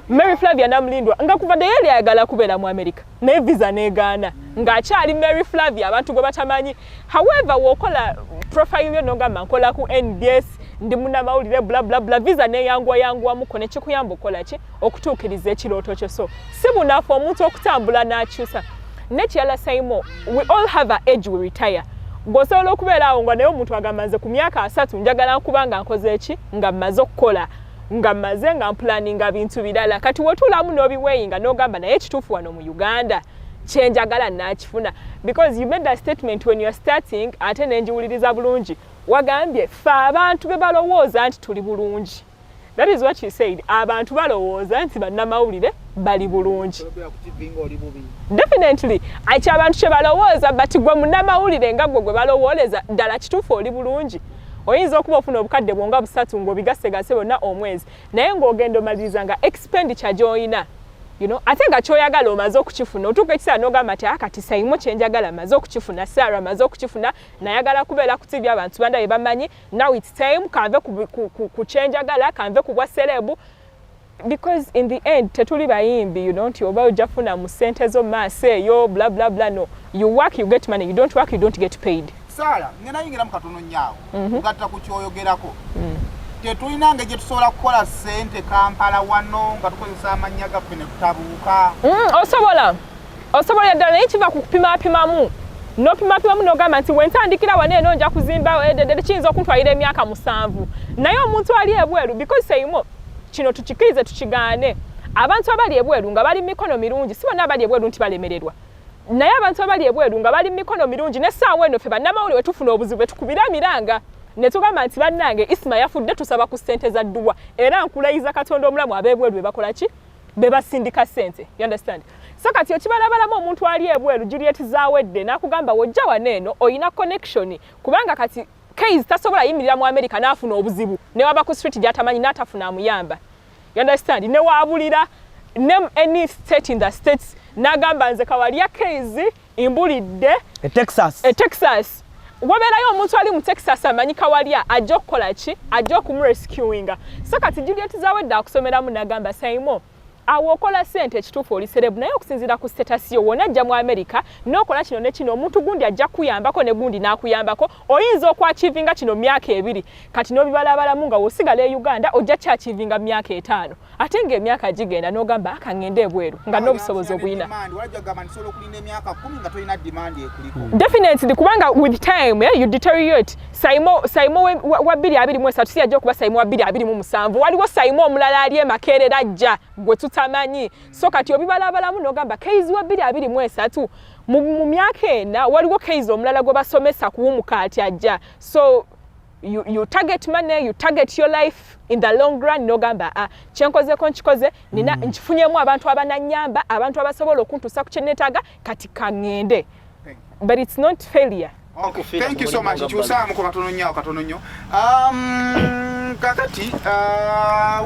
Mary Flavia namulindwa nga kuva dde yali ayagala kubeera mu America naye visa n'egaana ng'akyali Mary Flavia abantu gwe batamanyi. However, w'okola profile yo n'ogamba nkola ku NBS ndi munnamawulire bla bla bla, visa n'eyangwamuko ne kikuyamba okola ki okutuukiriza ekirooto kyo. So si bunafu omuntu okutambula n'akyusa. Nekirala Saimo, we all have an age we retire. Gosobola okubeera awo nga naye omuntu agamba nze ku myaka 3 njagala nkubanga nkoze eki nga mmaze okukola nga mmaze nga mpulaninga bintu birala. Kati wotuulamu n'obiweeyinga n'ogamba naye ekituufu wano mu Uganda kye njagala nakifuna, because you made that statement when you are starting. Ate nenjiwuliriza bulungi wagambye ffe abantu be balowooza nti tuli bulungi. That is what you said. Abantu balowooza nti bannamawulire bali bulungi. Definitely. Acha abantu kye balowooza, but gwe munnamawulire nga gwe balowooleza ddala kituufu oli bulungi. Oyinza okuba ofuna obukadde bwonga 3 ng'obigasegase bonna omwezi, naye ng'ogenda omaliriza nga expenditure gy'olina, you know, ate nga ky'oyagala omaze okukifuna. Otuuka ekiseera n'ogamba nti kati Saimo kye njagala maze okukifuna, Sarah maze okukifuna, nayagala kubeera ku TV abantu bandabe bamanyi, now it's time kanve ku kye njagala, kanve ku bwa serebu. Because in the end tetuli bayimbi, you know, nti oba ojja funa mu ssente zo maaso eyo bla bla bla. No, you work you get money, you don't work you don't get paid. Sarah, ngena yingira mu katono nyaawo ugatta ku kyoyogerako. Tetulinange gye tusobola kukola ssente Kampala wano nga tukozesa amannya gaffe ne tutabuuka. Osobola ddala naye kiva ku kupimapimamu. N'opimapimamu n'ogamba nti wentandikira wano eno nja kuzimba kiyinza okuntwalira emyaka 7. Naye omuntu ali ebweru, because Saimo kino tukikirize tukigaane, abantu abali ebweru nga bali mikono mirungi si bonna abali ebweru nti balemererwa. Naye abantu abali ebweru nga bali mikono mirungi n'essaawa eno ffe bannamawulire we tufuna obuzibu tukubira miranga ne tugamba nti bannange Isma yafudde tusaba ku ssente za dduwa, era nkulayiza Katonda omulamu ab'ebweru be bakola ki? Be basindika ssente. You understand? So kati okibalabalamu omuntu ali ebweru Juliet zaawedde n'akugamba wojja wano eno oyina connection, kubanga kati case tasobola yimirira mu America n'afuna obuzibu ne waba ku street gy'atamanyi n'atafuna amuyamba. You understand? Ne waabulira name any state in the states nagamba nze Kawalya case imbulidde Texas waberayo omuntu ali mu Texas amanyi Kawalya ajja okukola ki ajja okumrescuinga so kati Juliet zawedde akusomeramu nagamba Saimo awokola sente ekituufu oli serebu naye okusinziira ku status yo wona ajja mu America n'okola kino ne kino omuntu gundi ajja kuyambako ne gundi n'akuyambako oyinza okwachivinga kino myaka 2 kati n'obibalabalamu nga wosigala e Uganda ojja kyachivinga myaka 5 ate ng'emyaka gigenda n'ogamba akangende ebweru nga n'obusobozi obuyina definitely kubanga with time you deteriorate Saimo wa 2023 si ajja okuba Saimo wa 2027 waliwo Saimo omulala ali emakerera ajja gwe tutamanyi so kati obibalabalamu n'ogamba keizi wa 2023 mu myaka ena waliwo keizi omulala gwe basomesa kuwumuka ati ajja so you target money, you target your life in the long run n'ogamba kyenkozeko nkikoze nina nkifunyemu abantu abananyamba abantu abasobola okuntuusa ku kyenneetaaga kati kangende but it's not failure. Okay, thank you so much. Chusamu kwa katono nnyo. Kakati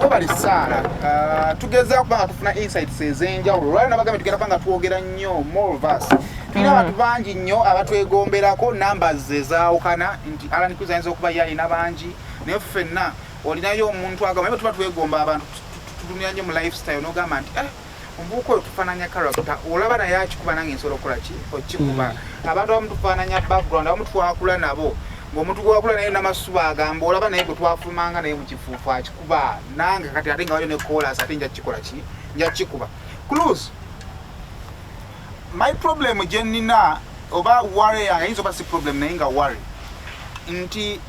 wabali sana. Tugeza kubanga tufuna insights ezenjawulo. Lwali nabagambe tugenda kubanga tuwogera nnyo more of us. Tulina abantu bangi nnyo abatwegomberako numbers zezaawukana nti Alan Cruz ayinza okuba yalina bangi naye ffenna olinayo omuntu agamba naye tuba twegomba abantu tutumira nnyo mu lifestyle n'ogamba nti ombuuko oyo tufaananya character olaba naye akikuba nange nsobola okukola ki okikuba abantu abamu tufaananya background abamu twakula nabo ng'omuntu gwakula naye n'amasuba agamba olaba naye gwe twafulumanga naye mu kifuufu akikuba nange kati ate nga waliyo ne kolas ate nja kikola ki nja kikuba Cruz my problem jenina oba worry ayinza oba si problem naye nga worry nti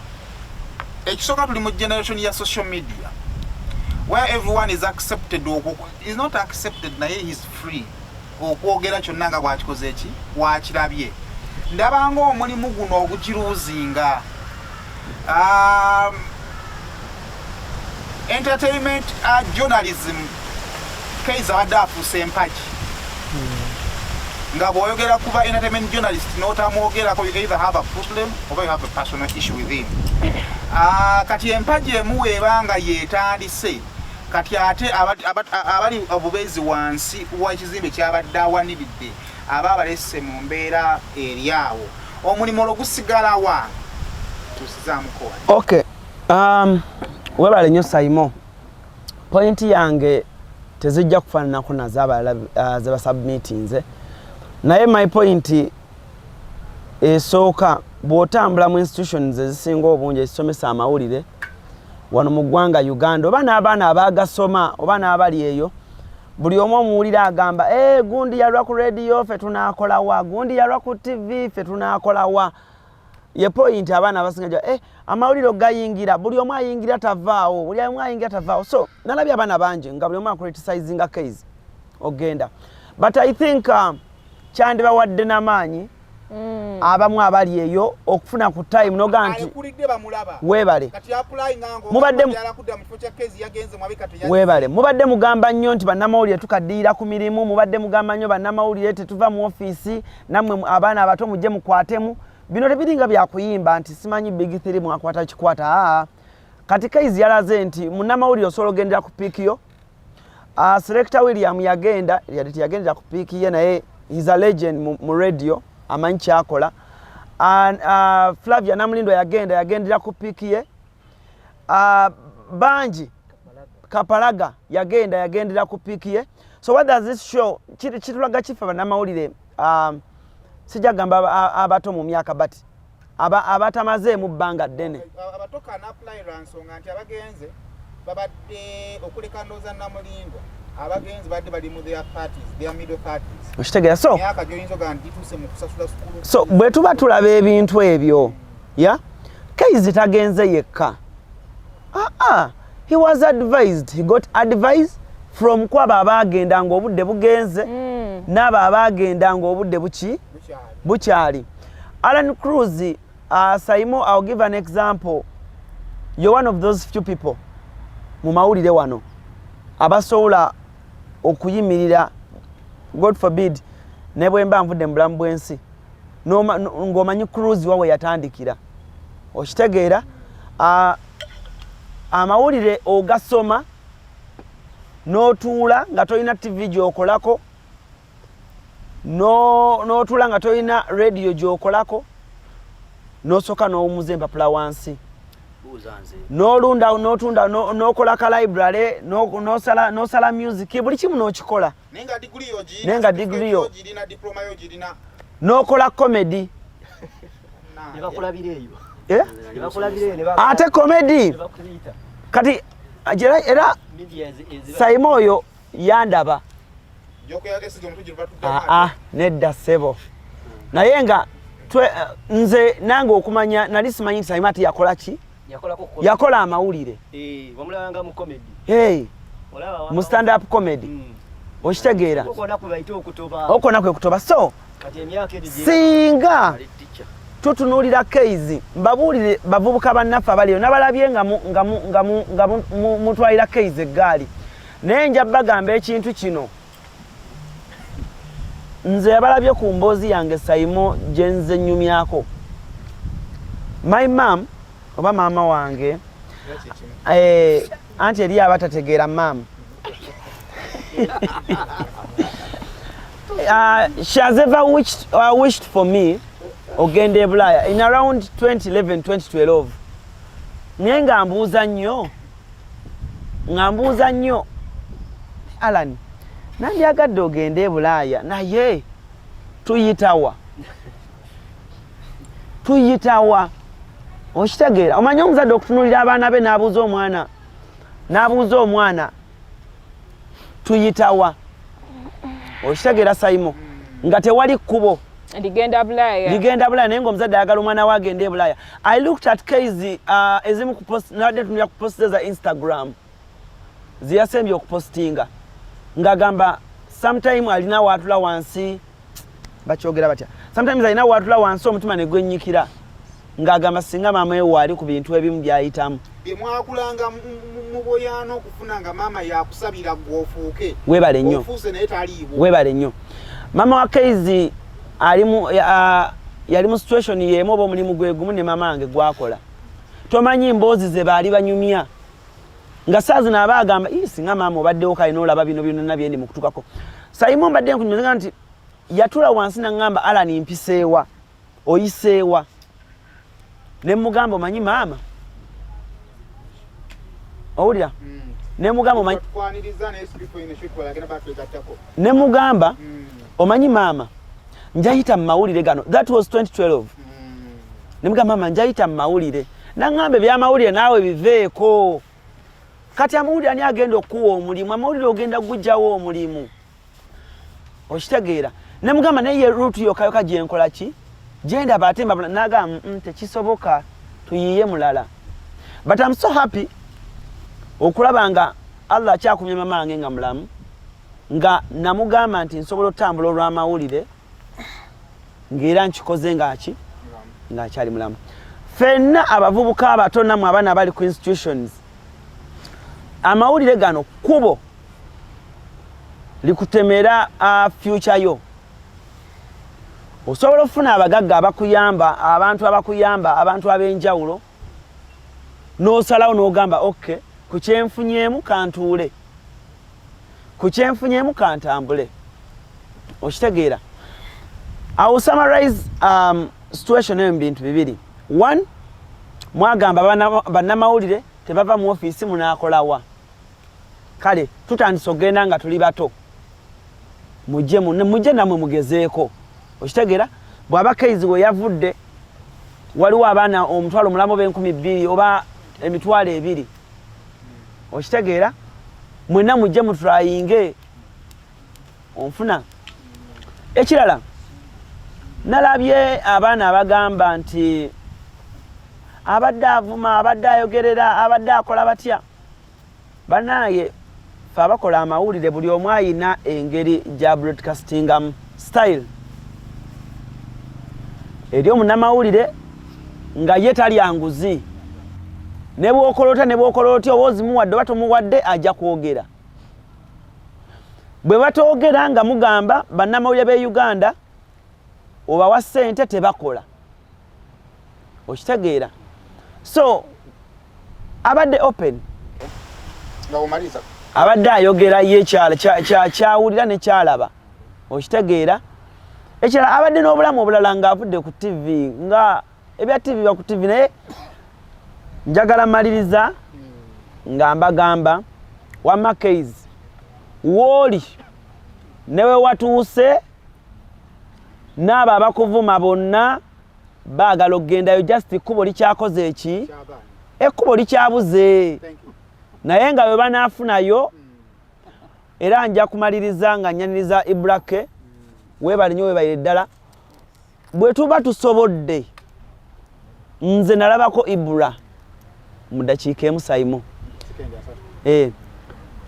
ekisooka tuli mu generation ya social media where everyone is accepted is not accepted naye is free okwogera kyonna nga bwakikoze eki wakirabye ndabanga omulimu guno ogukiruuzinga entertainment journalism kaiza abadde afuuse empagi nga bw'oyogera kuba entertainment journalist n'otamwogerako you either have a problem or you have a personal issue with him kati empagi emu weebanga yeetandise kati ate abali obubeezi wansi w'ekizimbe kyabadde awaniridde aba abalesse mu mbeera eri awo omulimu olwo gusigalawa tusizaamuko okay webale nnyo Saimo point yange tezijja kufaananako nazabalala ze basubmitinze naye my point esooka bw'otambula mu institutions ezisinga obungi ezisomesa amawulire wano mu ggwanga Uganda oba n'abaana abaagasoma oba n'abali eyo buli omu omuwulira agamba gundi yalwa ku radio ffe tunaakolawa gundi yalwa ku TV ffe tunaakolawa ye point abaana abasinga amawulire gayingira buli omu ayingira tavaawo buli omu ayingira tavaawo so nalabye abaana bangi nga buli omu acriticizing case ogenda but I think kyandibawadde n'amaanyi abamu abali eyo okufuna ku time noga nti webale mubadde mugamba nnyo nti bannamawulire tukaddiira ku mirimu mubadde mugamba nnyo bannamawulire tetuva mu ofiisi nammwe abaana abato mujje mukwatemu bino tebiringa byakuyimba nti simanyi big 3 mwakwata kikwata kati kaizi yalaze nti munnamawulire osobola ogendera ku piikiyo Selector William yagendera ku piikiye naye he's a legend mu radio amanyi kyakola Flavia Namulindo yagendera ku piikiye bangi Kapalaga yagendera ku piikiye so what does this show kitulaga kifa bannamawulire sijagamba abato mu myaka but abatamaze mu bbanga ddene abatoka na apply ransonga nti abagenze babadde okuleka ndoza Namulindo abagenzi badde bali mu their 30s their middle 30s oshitegera so myaka joyinzo gandi tuse mu kusasula sukulu so bwe tuba tulaba ebintu ebyo Kaizi tagenze yekka he was advised he got advice from kwaba abagenda nga obudde bugenze n'abo abagenda nga obudde bukyali Alan Cruz Saimo I'll give an example you're one of those few people mu mawulire wano abasobola okuyimirira God forbid ne bwe mba nvudde mu bulamu bw'ensi ng'omanyi Cruz wawe yatandikira okitegeera amawulire ogasoma n'otuula nga tolina TV gy'okolako, n'otuula nga tolina radio gy'okolako, n'osooka n'owumuza empapula wansi, n'olunda n'otunda n'okola ka library, n'osala music, buli kimu n'okikola. Nenga degree yo n'okola comedy. Ate comedy kati era Saimo oyo yandaba nedda ssebo naye nga nze nange okumanya nali simanyi nti Saimo ati yakola ki, yakola amawulire mu stand up comedy. Okitegeera okona kwe kutoba. So singa tutunuulira case mbabuulire bavubuka bannaffe abaliyo nabalabye nga mutwalira case eggaali naye nja bagamba ekintu kino nze yabalabye ku mboozi yange Saimo gye nze nnyumyako. My mom oba maama wange anti eri abatategeera mama she has ever wished for me ogende e Bulaaya in around 2011-2012. Naye nga mbuuza nnyo Alan nandyagadde ogende e Bulaaya naye tuyitawa okitegeera. Omanye omuzadde okutunuulira abaana be n'abuuza omwana tuyitawa okitegeera Saimo nga tewali kkubo ligenda Bulaaya naye ng'omuzadde ayagala omwana we agende e Bulaaya. I looked at case ezimu nabadde ntunulira ku post za Instagram ziyasembye okupostinga ng'agamba sometime alina waatula wansi bakyogera batya, sometimes alina waatula wansi omutima ne gwennyikira ng'agamba singa maama we waali ku bintu ebimu by'ayitamu. Bemwakulanga mu boyaano okufuna nga maama yakusabira gw'ofuuke weebale nnyo ofuuse naye taliiwo. Weebale nnyo. Maama wa Kaizi yali mu situation y'emu oba omulimu gwe gumu ne maama wange gwakola. Tomanyi mboozi ze baali banyumya nga saazi naaba agamba singa maama obaddewo kale n'olaba bino byonna byendi mu kutukako. Saimo mbadde nkunyumiza nti yatula wansi n'aŋŋamba Alan mpiseewa oyiseewa ne mugamba omanyi maama owulira ne mugamba omanyi ne mugamba omanyi maama njayita mu mawulire gano. That was 2012. Ne mugamba maama njayita mu mawulire n'aŋŋamba ebyamawulire naawe biveeko kati amawulire ani agenda okuwa omulimu, amawulire ogenda gujjawo omulimu okitegeera. Ne mugamba naye ruutu yokayoka gyenkola ki gyendaba ate mbabula n'agamba tekisoboka tuyiye mulala. But I'm so happy okulaba nga Allah akyakumye maama wange nga mulamu nga namugamba nti nsobola otambula olw'amawulire ng'era nkikoze ng'akyali mulamu. Ffenna abavubuka abato nammwe abaana abali ku institutions amawulire gano kkubo likutemera future yo. Osobola okufuna abagagga abakuyamba, abantu abakuyamba, abantu ab'enjawulo n'osalawo n'ogamba okay ku kyenfunyeemu kantuule, ku kyenfunyeemu kantambule okitegeera. I will summarize situation eyo mu bintu bibiri. One, mwagamba bannamawulire tebava mu ofiisi munaakolawa. Kale tutandise okugenda nga tuli bato mujje namwe mugezeeko okitegeera. Bw'aba Kaizi we yavudde waliwo abaana omutwalo mulamu b'2,000 oba emitwalo 2 okitegeera. Mwenna mujje mutrayinge onfuna. Ekirala nalabye abaana abagamba nti abadde avuma, abadde ayogerera, abadde akola batya. Bannaaye fe abakola amawulire buli omu ayina engeri gya broadcasting style. Eri omunnamawulire nga ye talya nguzi, ne bw'okolota ne bw'okola otya oba ozimuwadde oba tomuwadde ajja kwogera. Bwe batoogera nga mugamba bannamawulire b'e Uganda obawa ssente tebakola okitegeera. So abadde open nga omaliza abadde ayogera ye kyawulira ne kyalaba okitegeera ekirala abadde n'obulamu obulala ng'avudde ku TV nga ebya TV ba ku TV naye njagala maliriza nga mbagamba wamma case wooli newe watuuse n'abo abakuvuma bonna baagala okgendayo just ekkubo likyakoze eki ekkubo likyabuze naye nga bwe banaafunayo era nja kumaliriza nga nyaniriza Ibrake weebale nnyo weebalire ddala bwe tuba tusobodde nze nalabako Ibra mu ddakiika emu Saimo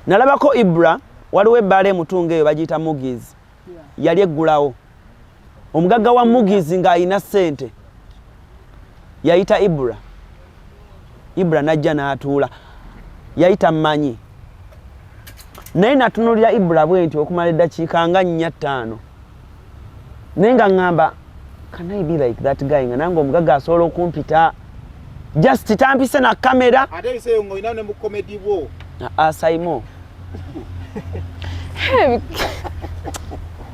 nalabako Ibra waliwo ebbaala emutunga eyo bagiyita Mugizi yali eggulawo omugagga wa Mugizi ng'ayina ssente yayita Ibra najja n'atuula yayita mmanyi naye natunulira Ibra bwe nti okumala eddakiika nga 4-5 naye nga ŋŋamba can I be like that guy nga nange omugagga asobola okumpita just tampise na kamera ate ebiseeyo ng'olina ne mu komedi bwo Saimo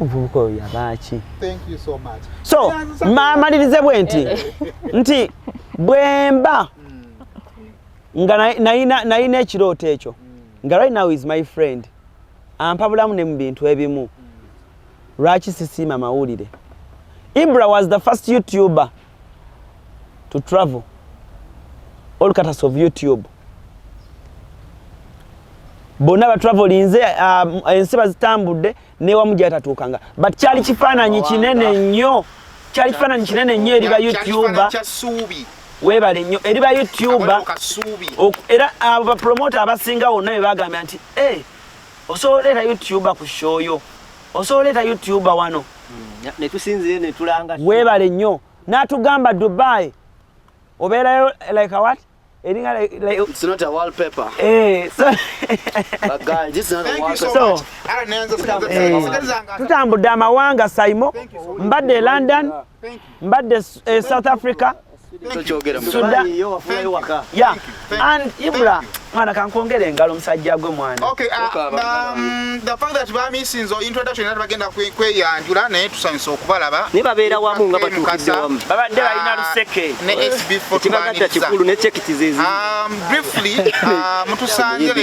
obuvubuka oyo yabaaki thank you so much so malirize bwe nti bwemba nga nayina ekirooto ekyo nga right now is my friend ampa bulamu ne mu bintu ebimu lwaki sisiima mawulire Ibra was the first YouTuber to travel all cutters of YouTube bonna batravelinze ensi bazitambudde newamu gyatatuukanga but kyali kifaananyi kinene nnyo eriba YouTuber weebale nnyo eriba YouTuber era abapromota abasinga wonna be bagambye nti osobola oleeta YouTuber ku shooyo osobola oleeta YouTuber wano netusinzire netulanga weebale nnyo n'atugamba Dubai obeerayo like a what? It's not a wallpaper. So but guys, this is not a wallpaper. Tutambudde amawanga Saimo mbadde London mbadde South Africa Sudan yeah and Ibra mwana kankongere engalo musajja gwe mwana okay the fact that bami sinzo introduction era bagenda kweyanjula naye tusanyusa okubalaba ne babeera wamu nga batukidde wamu babadde balina luseke ne SB4 kibagata kikulu ne chekitizezi briefly mutusanze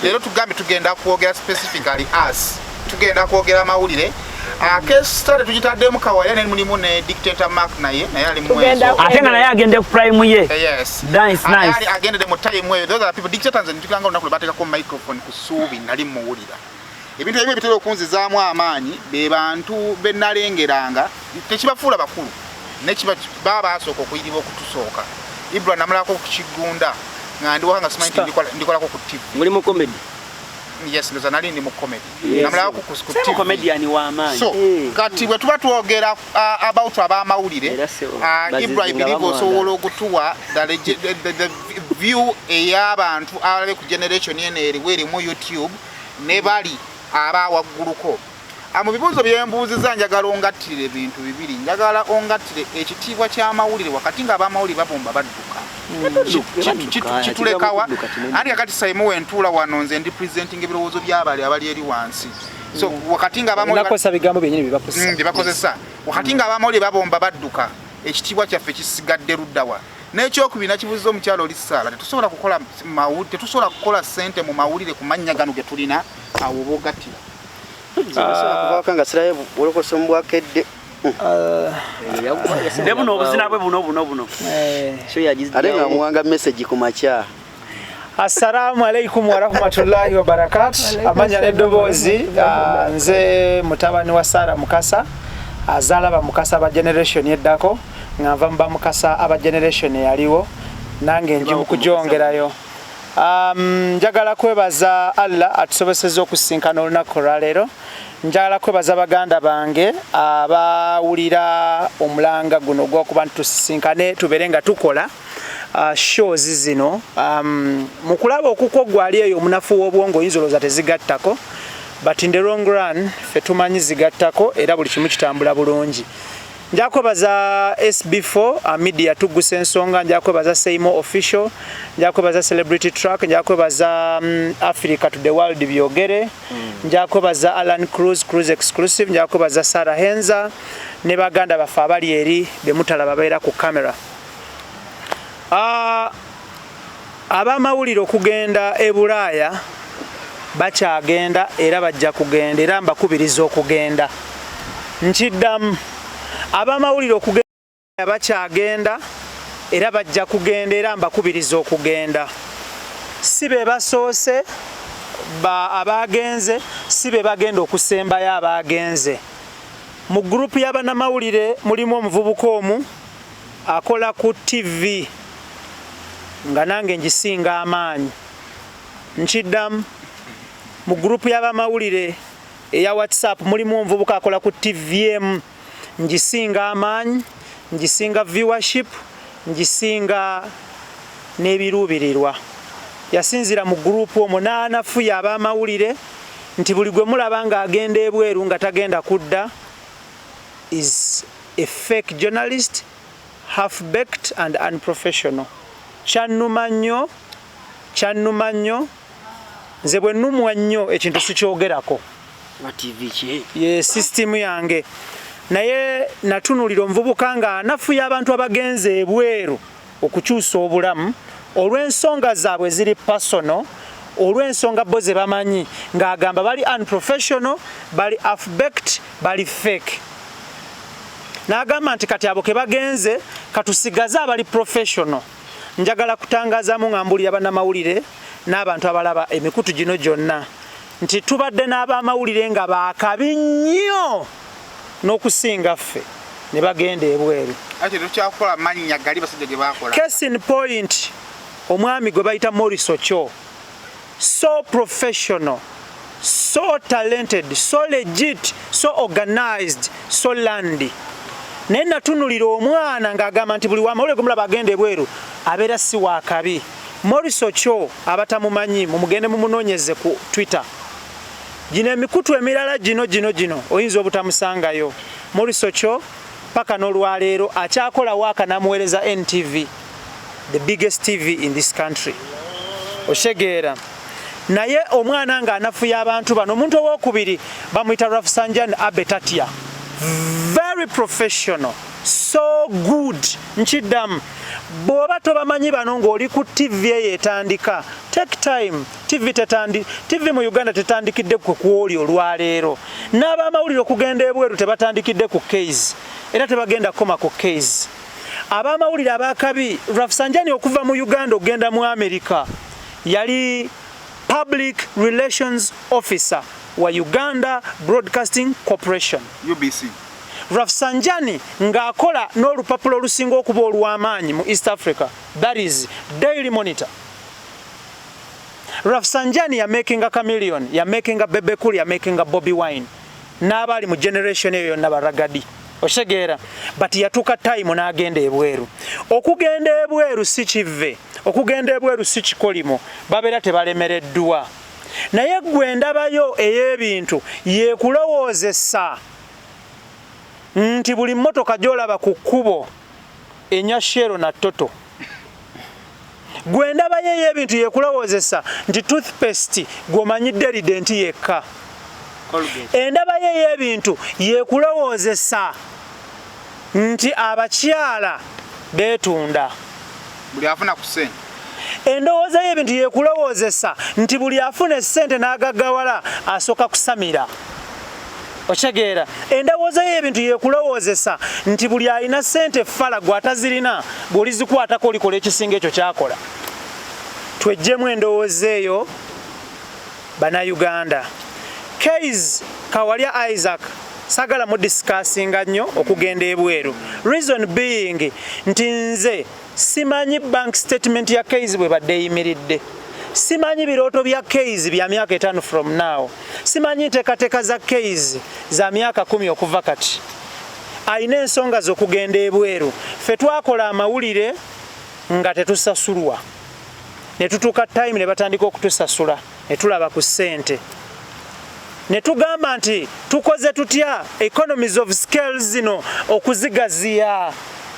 lero tugambe tugenda kwogera specifically us tugenda kwogera mawulire case study tugitaddemu kawaya ne mulimu ne dictator Mark naye ali mwezo ate nga naye agende ku prime ye yes nice agende mu time mweyo those are people dictators and tukanga onakule bateka ko microphone ku suubi nali muwulira ebintu ebyo bitero okunzizaamu amaanyi be bantu benalengeranga tekibafuula bakulu ne kiba baba asoko okuyiriba okutusooka Ibra namalako ku kigunda nga ndi wanga smart ndikolako ku TV muri mu comedy yes ndoza nali ndi mu comedy namalako ku TV comedian wa amaanyi so kati bwe tuba twogera about abamawulire Ibra ibirigo osobola okutuwa the view ey'abantu ababe ku generation yene eri weri mu YouTube ne bali aba wagguluko mu bibuuzo byembuuziza njagala ongattire ebintu bibiri njagala ongattire ekitiibwa ky'amawulire wakati nga abamawulire babomba badduka kitulekawa andi kakati Saimo wentuula wano nze ndi presenting ebirowoozo by'abali abali eri wansi so wakati nga nakosa bigambo byennyini byebakozesa wakati nga abamawulire babomba badduka ekitiibwa kyaffe kisigadde luddawa n'ekyokubiri nakibuuziza omukyalo Olisaala tetusobola kukola ssente mu mawulire ku mannya gano ge tulina awo bogattira kanga siraye WOLOKOSO mbwakedde buno obuzina bwe buno ate nga muwanga message ku makya Assalamu alaikum wa rahmatullahi wa barakatuh amanya n'eddoboozi nze mutabani wa Sara Mukasa azaala ba Mukasa aba generation yeddako ngava mba Mukasa aba generation yaliwo nange nji mukujongerayo njagala kwebaza Allah atusobosezza okusinkana olunaku lwaleero njagala kwebaza baganda bange abawulira omulanga guno gw'okuba ntusisinkane tubeere nga tukola shows zino mu kulaba okuko gwali eyo omunafu w'obwongo oyinza olowooza tezigattako but in the long run ffe tumanyi zigattako era buli kimu kitambula bulungi Njakwebaza SB4 media tugguse ensonga, njakwebaza Seimo official, njakwebaza Celebrity Track, njakwebaza Africa to the World byogere, njakwebaza Alan Cruise exclusive, njakwebaza Sarah Henza ne baganda bafa abali eri bemutala babeera ku kamera. Abamawulire okugenda e Bulaaya bakyagenda era bajja kugenda era mbakubiriza okugenda. Nkiddamu abamawulire okugenda bakyagenda era bajja kugenda era mbakubiriza okugenda. Si be basoose abagenze, si be bagenda okusembayo abagenze. Mu group y'abannamawulire mulimu omuvubuka omu akola ku TV nga nange ngisinga amaanyi. Nkiddamu mu group y'abamawulire eya WhatsApp mulimu omuvubuka akola ku TVM ngisinga amaanyi, ngisinga viewership, ngisinga n'ebiruubirirwa. Yasinzira mu group omwo n'anafuya abamawulire nti buli gwe mulaba nga agenda ebweru nga tagenda kudda is a fake journalist, half-baked and unprofessional. Kyannuma nnyo, nze bwe nnumwa nnyo ekintu sikyogerako. Ye system yange. Naye natunulira omuvubuka nga anafuya abantu abagenze ebweru okukyusa obulamu olw'ensonga zaabwe ziri personal, olw'ensonga bo ze bamanyi ng'agamba bali unprofessional, bali half-baked, bali fake. N'agamba nti kati abo ke bagenze katusigaze abali professional. Njagala kutangazaamu nga mbulira bannamawulire n'abantu abalaba emikutu gino gyonna nti tubadde n'abamawulire nga baakabi nnyo n'okusinga ffe ne bagenda ebweru. Case in point, omwami gwe bayita Maurice Ocho, so professional, so talented, so legit, so organized, so landy. Naye natunulira omwana ng'agamba nti buli wamawulire gwe mulaba agenda ebweru abeera si waakabi. Maurice Ocho abatamumanyi mumugende mumunoonyeze ku Twitter. Gino emikutu emirala gino oyinza obutamusangayo. Maurice Ocho paka n'olwaleero akyakola waaka n'amuweereza NTV, the biggest TV in this country. Oshegeera. Naye omwana nga anafuya abantu bano, omuntu owokubiri bamuyita Rafsanjani Abetatia. Very professional, so good. Nkiddamu bw'oba tobamanyi bano ng'oli ku TV etandika, take time. TV mu Uganda tetandikidde ku kwoli olwaleero. N'abamawulire okugenda ebweru tebatandikidde ku case era tebagenda koma ku case. Abamawulire abakabi, Rafsanjani okuva mu Uganda okugenda mu America yali Public Relations Officer wa Uganda Broadcasting Corporation, UBC. Rafsanjani ng'akola n'olupapula olusinga okuba olw'amaanyi mu East Africa, that is Daily Monitor. Rafsanjani ya making a chameleon, ya making a Bebe Cool, ya making a Bobby Wine. N'abali mu generation eyo n'abaragadi. Oshegeera, but yatuuka time n'agenda ebweru. Okugenda ebweru si kive, okugenda ebweru si kikolimo, babeera tebalemereddwa. Naye gwe ndabayo ey'ebintu yeekulowoozesa nti buli mmotoka gy'olaba ku kkubo enya shero na toto. Gwe ndabayo ey'ebintu yeekulowoozesa nti toothpaste gw'omanyidde ridenti yekka. Endabayo ey'ebintu yeekulowoozesa nti abakyala beetunda. Buli afuna ku ssente. Endowooza y'ebintu yeekulowoozesa nti buli afuna essente n'agaggawala asooka kusamira. Ochegeera. Endowooza y'ebintu yeekulowoozesa nti buli alina ssente ffala gw'atazirina bw'olizikwatako olikola ekisinga ekyo kyakola. Tweggyemu endowooza eyo bannayuganda. Case Kawalya Isaac sagala mu discussinga nnyo okugenda ebweru. Reason being nti nze simanyi bank statement ya case bwe badde eyimiridde. Simanyi birooto bya case bya myaka 5 from now. Simanyi nteekateeka za case za myaka 10 okuva kati. Ayina ensonga z'okugenda ebweru. Ffe twakola amawulire nga tetusasulwa. Ne tutuuka time ne batandika okutusasula. Ne tulaba ku ssente. ne tugamba nti tukoze tutya economies of scales zino okuzigaziya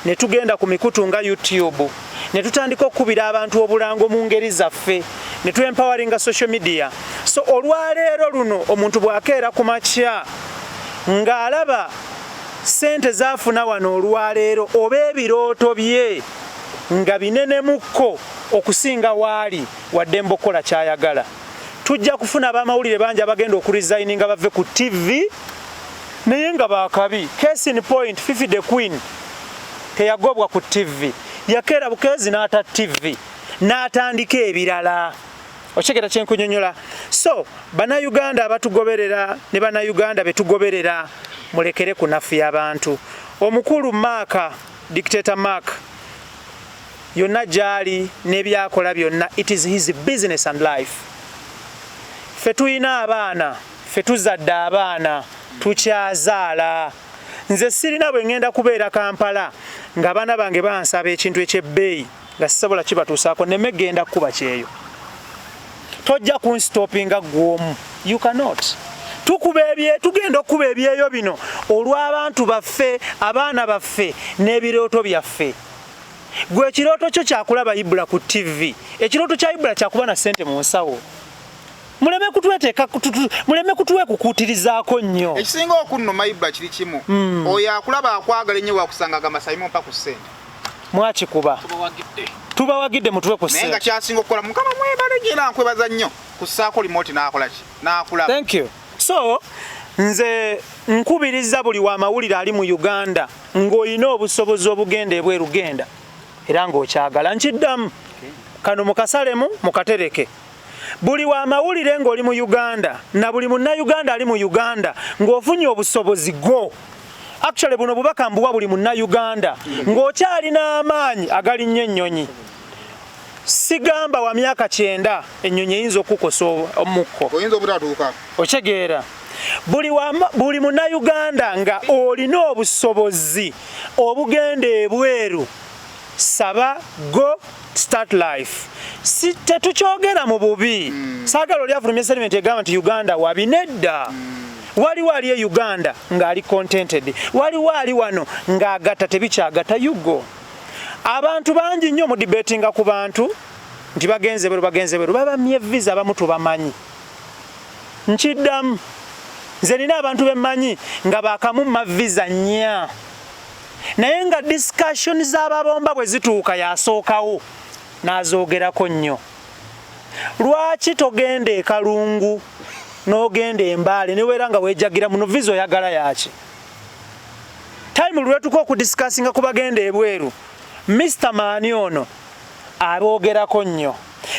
ne tugenda ku mikutu nga YouTube ne tutandika okubira abantu obulango mu ngeri zaffe ne tu empoweringa social media. So olwaleero luno omuntu bwakeera ku makya ng'alaba sente zaafuna wano olwaleero oba ebirooto bye nga binenemukko okusinga waali wadde mbokola kyayagala. Tujja kufuna abamawulire bangi abagenda okuresigninga bave ku TV naye nga baakabi. Case in point, Fifi the Queen teyagobwa ku TV, yakeera bukeezi n'ata TV n'atandika ebirala. Okigera kyenkunyonyola. So bannayuganda abatugoberera ne bannayuganda betugoberera mulekere kunafuya abantu. Omukulu Mark, Dictator Mark, yonna gyali n'ebyakola byonna, it is his business and life. Ffe tuyina abaana, ffe tuzadde abaana, tukyazaala. Nze sirina bwe ngenda kubeera Kampala ng'abaana bange bansaba ekintu ekyebbeeyi nga sisobola kibatuusaako ne megenda kuba kyeyo. Tojja kunstopinga gwomu. You cannot. Tugenda okuba ebyeyo bino olw'abantu baffe, abaana baffe n'ebirooto byaffe. Gwe ekirooto kyo kyakulaba Ibula ku TV. Ekirooto kya Ibula kyakuba na ssente mu nsawo. Muleme kutweteeka muleme kutwekukutirizaako nnyo. Ekisinga okunnuma Ibula kiri kimu. Oyo akulaba akwagala ennyo wakusanga gamba sayimo mpa ku ssente. Mwakikuba. Tubawagidde mutwe ku ssente. Naye nga kyasinga okukola Mukama mwebale ngira nkwebaza nnyo kussaako remote n'akola ki? N'akulaba. Thank you. So nze nkubiriza buli wa mawulire ali mu Uganda ng'olina obusobozi obugenda ebweru genda era ng'okyagala nkiddamu kano mukasalemu mukatereke. Buli wa mawulire ng'oli mu Uganda na buli munnayuganda ali mu Uganda ng'ofunye obusobozi go. Actually buno bubaka mbuwa buli munnayuganda ng'okyalina amaanyi agali nnyo ennyonyi. Sigamba wa myaka 9 ennyonyi eyinza okukosa omukko. Oyinza obutatuuka. Okyegeera. Buli munnayuganda nga olina obusobozi obugenda ebweru saba go start life. Si tetukyogera mu bubi. Saagala oli afulumya settlement egamba nti Uganda wabinedda. Waliwo ali e Uganda ng'ali contented. Waliwo ali wano ng'agatta tebikyagatta yugo. Abantu bangi nnyo mu debatinga ku bantu nti bagenze beru babamye visa abamu tubamanyi. Nkiddamu nze nina abantu bemmanyi nga bakamumma visa nnya. Naye nga discussion z'ababomba bwe zituuka yasookawo n'azoogerako nnyo. Lwaki togenda e Kalungu n'ogenda e Mbale ne weera nga weejagira muno visa oyagala yaki? Time lwetuka okudiscussinga ku bagenda ebweru Mr. Mani ono aboogerako nnyo.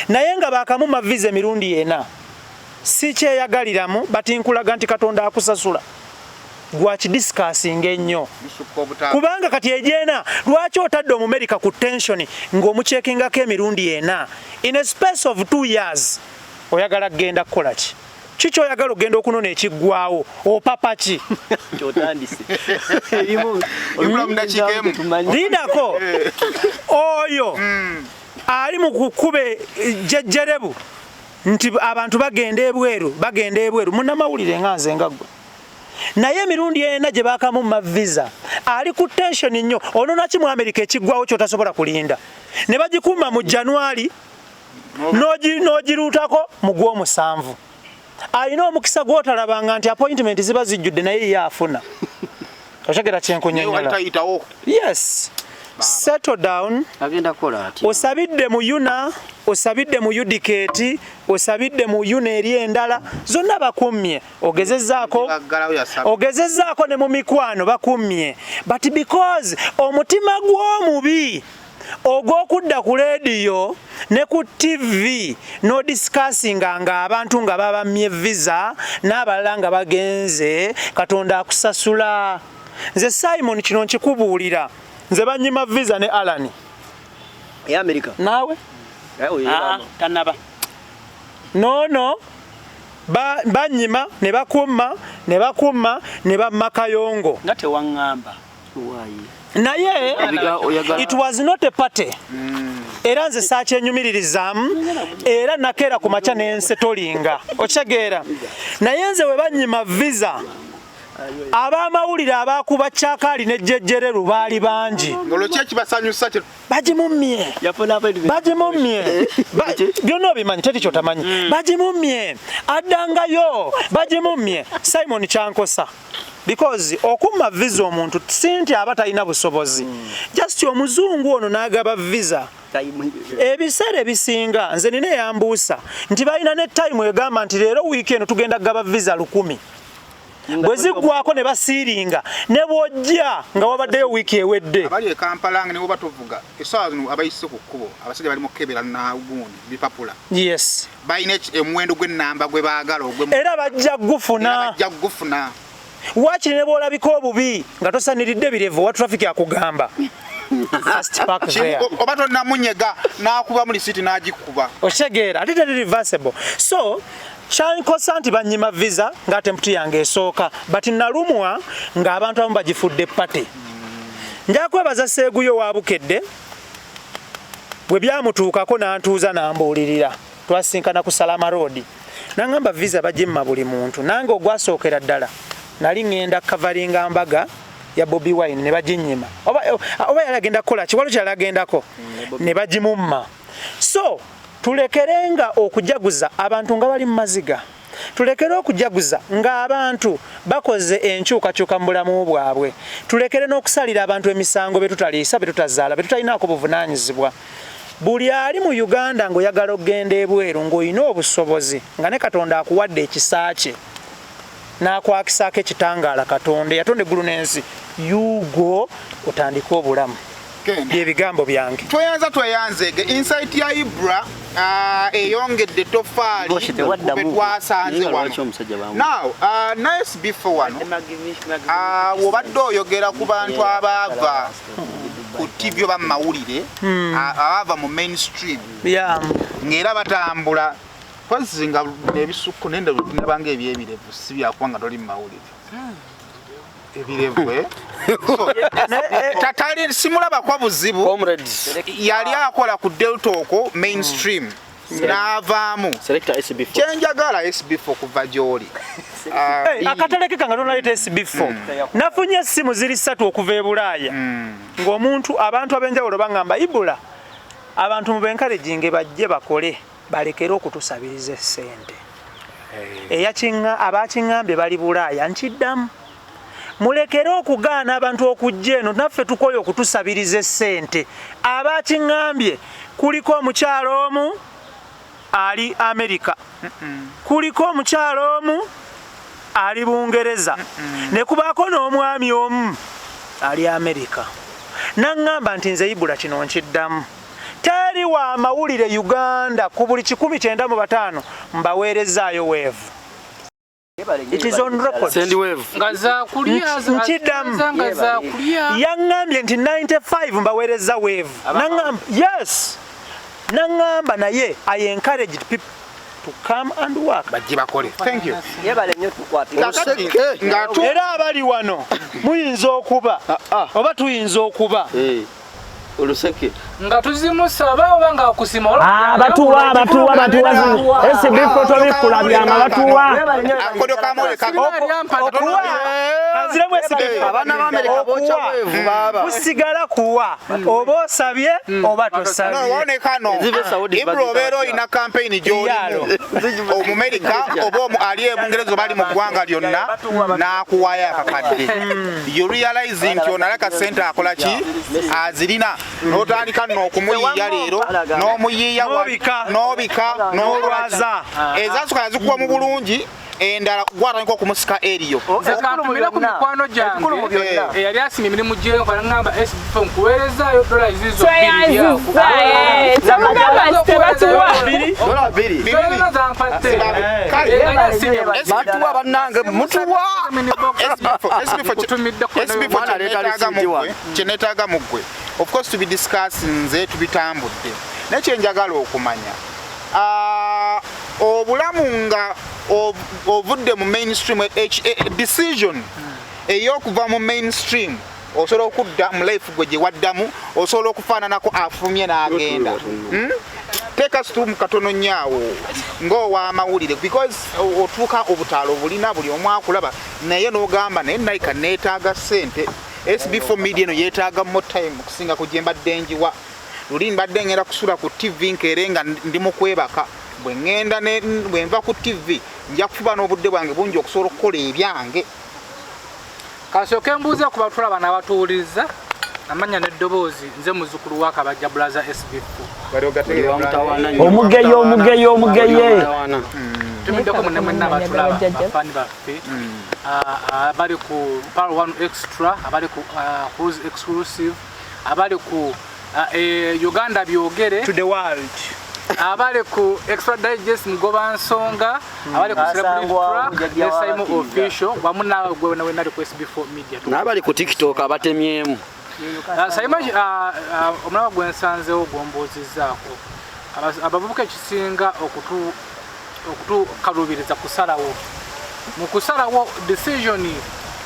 Naye nga bakamumma visa emirundi ena si kyeyagaliramu bati nkulaga nti Katonda akusasula. Gwakidiscussinga ennyo. Kubanga kati ejeena lwaki otadde Omumerica ku tension ng'omukyekingako emirundi ena in a space of 2 years oyagala kugenda kukola ki? Kiki oyagala ogenda okunona ekiggwawo opapa ki? Kyotandise. Linako oyo ali mu kukube jejjerebu nti abantu bagenda ebweru munnamawulire nga nze nga gwe. Naye emirundi ena gye bakamumma visa ali ku tension nnyo. Onona ki mu America ekiggwawo kyotasobola kulinda ne bagikuuma mu January n'ogiruutako mu Gw'omusanvu. Alina omukisa gw'otalabanga nti appointment ziba zijjudde naye yaafuna. Okyagera kyenkunyonyola. Yes. Settle down. Agenda kola ati. Osabidde mu UNA, osabidde mu UDCATE, osabidde mu UNA eri endala zonna bakummye. Ogezezzaako ne mu mikwano bakummye. But because omutima gw'omubi ogw'okudda ku radio ne ku TV no discussinga nga abantu nga babamye visa n'abalala nga bagenze Katonda akusasula. Nze Simon kino nkikubuulira. Nze banyima visa ne Alan. Ya America. Naawe? Tanaba. No. Banyima ne bakumma ne bamma Kayongo. Ngate wangamba. Naye it was not a party. Era nze saakyenyumiririzamu era nakeera ku makya n'ensetolinga. Okitegeera. naye nze we banyima visa abamawulire abakuba Kyakaali ne Jjejjereru baali bangi ngolokye kibasanyusa kye bagimumye byonna obimanyi teri kyotamanyi bagimumye addangayo bagimumye Simon Kyankosa because okumma visa omuntu sinti aba talina busobozi just omuzungu ono n'agaba visa ebiseera ebisinga nze nina eyambuusa nti balina ne time egamba nti leero weekend tugenda kugaba visa 1,000 bwe ziggwako ne basiiringa ne bw'ojja nga wabaddeyo wiiki ewedde abali e Kampala ne bwe batuvuga essaawa zino abayise ku kkubo abasajja bali mu kebera na gundi bipapula yes balina omuwendo gw'ennamba gwe baagala era bajja gufuna wakiri ne bw'olabika obubi nga tosaniridde birevu wa traffic akugamba oba tonnamunyega n'akuba mu lisiti n'agikuba okitegeera ate teri reversible so Kyankosa nti banyima visa nga temputi yange esooka but nalumwa ng'abantu abamu bagifudde pate nja kwebaza Seeguyo wa Bukedde bwe byamutuukako n'antuuza n'ambuulirira twasinkana ku Salama Road n'angamba visa bagimma buli muntu nange ogwasookera ddala nali ngenda kavalinga mbaga ya Bobi Wine ne baginyima oba yalagenda kukola kiwalo kyalagendako ne bagimumma so tulekerenga okujaguza abantu nga bali mu maziga tulekere okujaguza nga abantu bakoze enkyukakyuka mu bulamu bwabwe tulekere n'okusalira abantu emisango betutaliisa betutazaala betutalinaako buvunaanyizibwa buli ali mu Uganda ng'oyagala okgenda ebweru ng'olina obusobozi nga ne Katonda akuwadde ekisa kye n'akwakisaako ekitangaala Katonda yatonda eggulu n'ensi yugo otandike obulamu byebigambo byange tweyanzege insight ya Ibra eyongedde tofaali betwasanze wano now nice before wano wobadde oyogera ku bantu abaava ku TV oba mawulire abaava mu mainstream ng'era batambula kwazinga nebisukku nenda nabanga ebyebirevu si byakuba nga toli mu mawulire ebirevu tatali simulaba kwa buzibu yali akola ku Delta okwo mainstream n'avaamu kyenjagala SB4 kuva gy'oli akataleke kanga tonaleta SB4 nafunye essimu ziri 3 okuva e Bulaaya ng'omuntu abantu ab'enjawulo bangamba Ibula abantu mu benkalejinge bajje bakole balekere okutusabiriza essente abakiŋŋambye bali Bulaaya nkiddamu mulekere okugaana abantu okujja eno naffe tukoye okutusabiriza essente abakiŋŋambye kuliko omukyalo omu ali Amerika kuliko omukyalo omu ali Bungereza ne kubaako n'omwami omu ali Amerika naŋŋamba nti nze Ibula kino nkiddamu teri wa mawulire Uganda ku buli 195 mbaweerezaayo weevu. It is on record. Send wave. Ngaza kulia ngaza kulia. Yangambye nti 95 mbaweereza wave. Nangamba yes. Nangamba naye I encourage people to come and work. Bajibakole. Thank you. Yebale nnyo tukwatira. Ngatu era abali wano muyinza okuba. Oba tuyinza okuba. Oluseke. Nga tuzimusaba oba nga akusima batuwa SB4 tobikula byama batuwa akodo kamole okuwa kanzire mu SB4 abana ba America bocha wevu baba kusigala kuwa oba osabye oba tosabye wone kano Ibro bero ina campaign gyoli mu America oba ali e Bungereza bali mu gwanga lyonna na kuwaya akakadde you realize nti onalaka center akola ki azirina notandika n'okumuyiya leero n'omuyiya n'obika n'olwaza ezasukala zikuwa mu bulungi endala gwatandika okumusika eriyo zekantumira ku mikwano gyange eyali asimye emirimu gye nkola ngamba SB4 nkuweerezaayo dola izizo batuwa bannange mutuwa kyenetaaga muggwe of course to be discussing nze tubitambudde nekyenjagala okumanya obulamu nga ovudde mu mainstream decision eyokuva mu mainstream osobola okudda mu life gwe gye waddamu osobola okufaananako afumye n'agenda teeka situmu katono nnyo awo ng'owamawulire because otuuka obutaala obulina buli omu akulaba naye n'ogamba naye naika neetaaga ssente SB4 media eno yeetaaga mo time okusinga ku gye mbadde njiwa luli mbadde ngenda kusula ku TV nkeere nga ndi mu kwebaka bwe ngenda bwe nva ku TV nja kufuba n'obudde bwange bungi okusobola okukola ebyange. Kasooke mbuuza ku batulaba n'abatuwuliriza amanya n'eddoboozi nze muzzukulu wa Kabajja Blaza SB4 omugeye tumiddeko mwenna mwenna abatulaba bafaani baffe abali ku Power One Extra abali ku Cruise Exclusive abali ku Uganda byogere to the world abali ku Extra Digest Mugoba Nsonga abali ku Celebrity Track Saimo Official wamu nawe gwe nawe nali ku SB4 Media n'abali ku TikTok abatemyemu Saimo omulaba gwe nsanzeewo gwomboozizzaako abavubuka ekisinga okutukalubiriza kusalawo mu kusalawo decision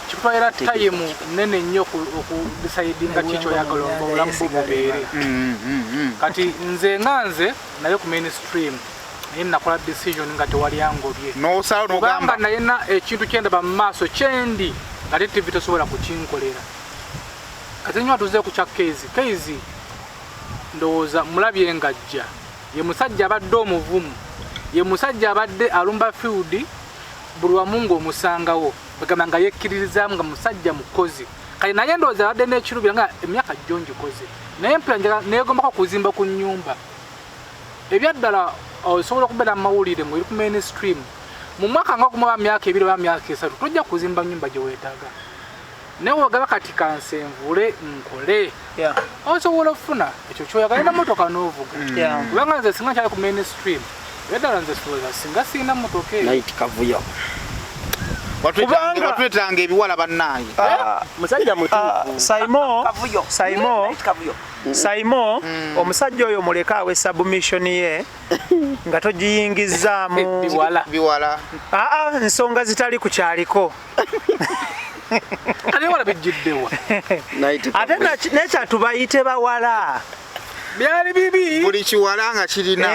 kikutwalira time nene nnyo okudecidinga kiki oyagala obulamu bubeere kati nze naye ku mainstream naye nakola decision nga tewali angobye kubanga nayena ekintu kyendaba mu maaso kyendi nga TV tosobola kukinkolera kati nnyo atuze ku kya Kezi ndowooza mulabye ngajja ye musajja abadde omuvumu ye musajja abadde alumba field buli wamu ng'omusangawo bagamba nga yekkiririzaamu nga musajja mukozi kale naye ndowooza abadde n'ekirubira nga emyaka jjo ngikoze naye mpira neegombako kuzimba ku nnyumba ebyaddala osobola okubeera mu mawulire ng'eri ku mainstream mu mwaka nga okumuba myaka 2 oba myaka 3 tojja kuzimba nnyumba gye weetaaga naye wagaba kati kansenvule nkole osobola okufuna ekyo kyoyagala n'emmotoka n'ovuga kubanga nze singa nkyali ku mainstream eddala nze singa siina mmotoka night kavuyo watwetanga ebiwala bannaayi musajja mutuufu Saimo omusajja oyo muleka awe submission ye nga togiyingizaamu biwala nsonga zitali ku kyaliko wala bijjiddewa ate nekyatubayite bawala byali bibi buli kiwala nga kirina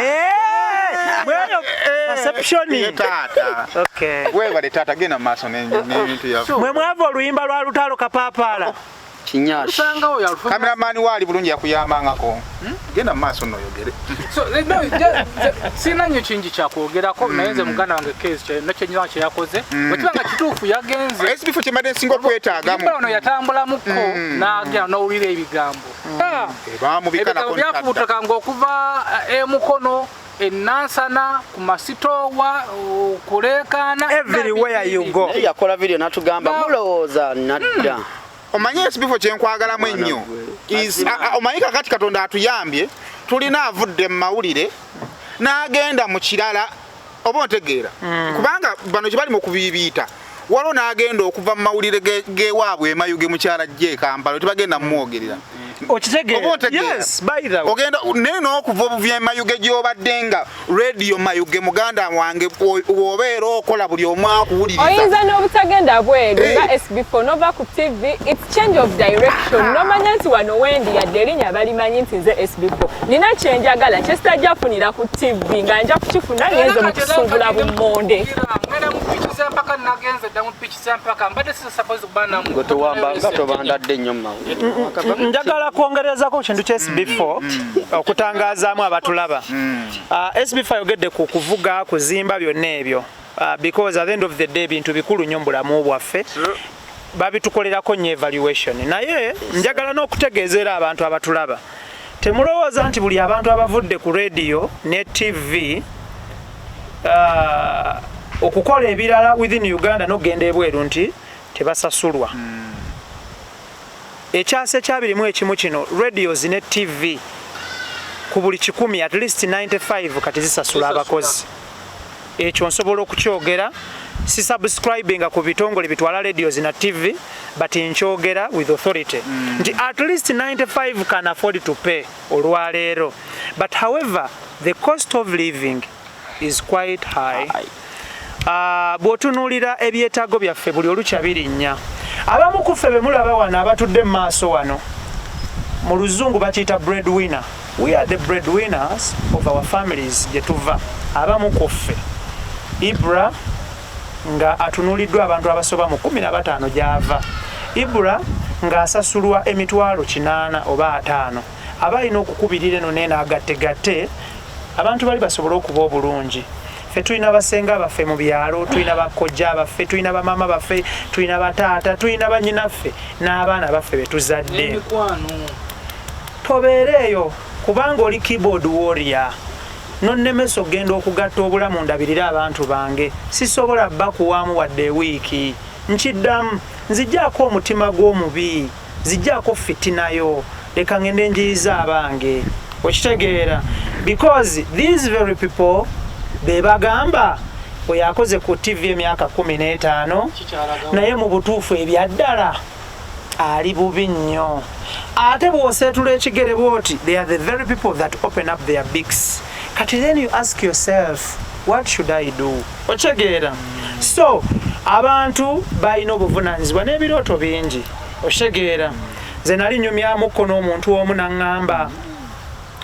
webale taata genda mumaaso n'ebintu yaffe mwe mwava oluyimba lwa lutalo kapapaala kameramaani waali bulungi yakuyambangako genda mumaaso noyogere siina nnyo kingi kyakwogerako naye nze muganda wange Kezi nakyenyina kyeyakoze bwekibanga kituufu yagenze SB4 kyembadde nsinga okwetaagamu ono yatambulamuko n'agenda n'owulira ebigambo byafubutukanga okuva emukono enansana ku masitowa okuleekaana everywhere you go yakola video natugamba mulowooza nadda omanyi SB4 kyenkwagalamu ennyo omanyi kakati Katonda atuyambye tulina avudde mu mawulire n'agenda mu kirala oba ontegeera kubanga bano kye bali mu kubibiita waliwo n'agenda okuva mu mawulire gewaabwe emayuge mukyala gye Kampala tebagenda mumwogerera ogenda naye n'okuva obuva emayuge gy'obadde nga radio mayuge muganda wange obeera okola buli omu akuwuliriza oyinza n'obutagenda bweru nga SB4 nova ku TV it's change of direction nomanya nti wano wendi yadde erinnya balimanyi nti nze SB4 nina kyenjagala kyesitajjafunira ku TV nga nja kukifuna ngenze mu kusuubula bummonde njagala kwongerezako kintu kya SB4 okutangazaamu abatulaba SB4 ayogedde ku kuvuga kuzimba byonna ebyo because at the end of the day bintu bikulu nnyo mu bulamu bwaffe babitukolerako nnyo evaluation naye njagala n'okutegeezera abantu abatulaba temulowooza nti buli abantu abavudde ku radio ne TV okukola ebirala within Uganda n'ogenda ebweru nti tebasasulwa ekyase kyabirimu ekimu kino radios ne TV ku buli 100 at least 95 kati zisasula abakozi ekyo nsobola okukyogera si subscribing ku bitongole bitwala radios na TV but nkyogera with authority nti at least 95 can afford to pay olwaleero but however the cost of living is quite high. Bw'otunuulira ebyetaago byaffe buli olukya birinnya abamu ku ffe be mulaba wano abatudde mu maaso wano mu luzungu bakiyita breadwinner. We are the breadwinners of our families gye tuva. Abamu kuffe Ibra nga atunuliddwa abantu abasoba mu 15 gy'ava. Ibra nga asasulwa emitwalo 8 oba 5. Abalina okukubirira eno nena agategate abantu bali basobola okuba obulungi. Ffe tulina basenga baffe mu byalo, tulina bakojja baffe, tulina bamama baffe, tulina bataata, tulina bannyinaffe n'abaana baffe betuzadde. Tobeereeyo kubanga oli keyboard warrior. Nonnemeso genda okugatta obulamu ndabirira abantu bange. Sisobola bakuwaamu wadde wiiki. Nkiddamu nzijjaako omutima gw'omubi, nzijjaako fitinayo, leka ngende njiyiza abange. Okitegeera? Because these very people be bagamba bwe yakoze ku TV emyaka 15 naye mu butuufu ebyaddala ali bubi nnyo. Ate bw'oseetula ekigere bw'oti, they are the very people that open up their beaks. Kati then you ask yourself, what should I do? Okitegeera? So abantu balina obuvunaanyizibwa n'ebirooto bingi. Okitegeera? Nze nali nnyumyamuko n'omuntu omu n'aŋŋamba,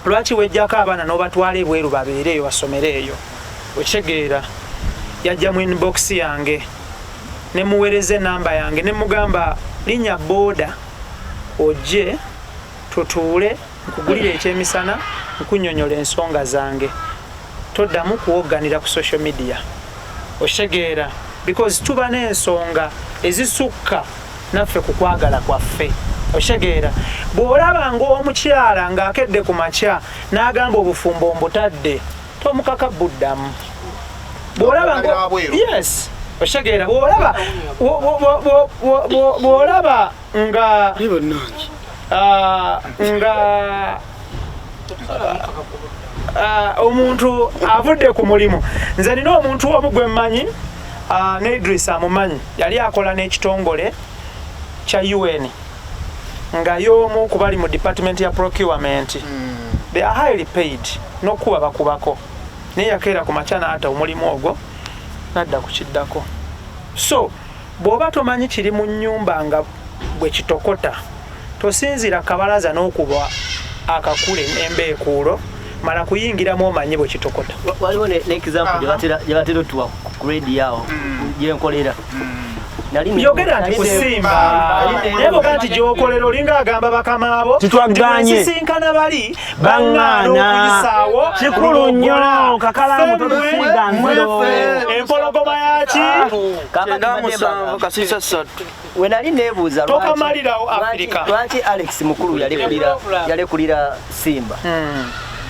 lwaki wejjako abaana n'obatwala ebweru babeereeyo basomereeyo? Okitegeera? Yajja mu inbox yange ne muweereza enamba yange ne mugamba linnya booda ojje tutuule nkugulire ekyemisana nkunnyonnyola ensonga zange. Toddamu kuwogganira ku social media. Okitegeera? Because tuba n'ensonga ezisukka naffe ku kwagala kwaffe. Okitegeera? Bw'olaba ng'omukyala ng'akedde ku makya n'agamba obufumbo mbutadde, tomukaka buddamu. Bw'olaba yes. Okitegeera? Bw'olaba nga omuntu avudde ku mulimu. Nze nina omuntu omu gwe mmanyi, ne Idris amumanyi, yali akola n'ekitongole kya UN nga y'omu ku bali mu department ya procurement. They are highly paid n'okuba bakubako. Naye yakeera ku makya n'ata omulimu ogwo n'adda ku kiddako. So bw'oba tomanyi kiri mu nnyumba nga bwe kitokota, tosinzira kabalaza n'okuba akakule n'embeekuulo, mala kuyingiramu omanyi bwe kitokota. Waliwo n'example gye batera otuwa ku radio awo gye nkolera. Yogera nti kusimba naye boga nti gy'okolera olinga agamba bakama abo titwaganye sisinkana bali baŋŋaana kikulu nnyo kakalamu totusiiga nziro empologoma yaki kasisa 3 we nali neebuuza tokamalirawo Afrika lwaki Alex Mukulu yalekulira Simba.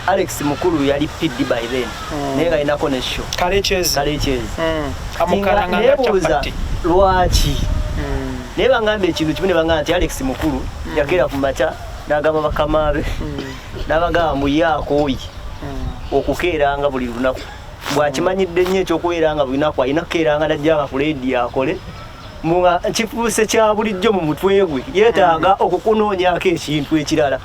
Alex Mukulu yali PD by then. Naye nga alina connection. Kalechezi. Amukalanga chapati. Lwaki? Naye bangamba ekintu kimu ne bangamba nti Alex Mukulu yakeera ku makya n'agamba bakama be. N'abagamba muyaakooyi okukeeranga buli lunaku. Bw'akimanyidde nnyo ekyokuweeranga buli lunaku alina kukeeranga n'ajjanga ku leediyo akole. Munga kifuuse kya bulijjo mu mutwe gwe yeetaaga okukunoonyaako ekintu ekirala.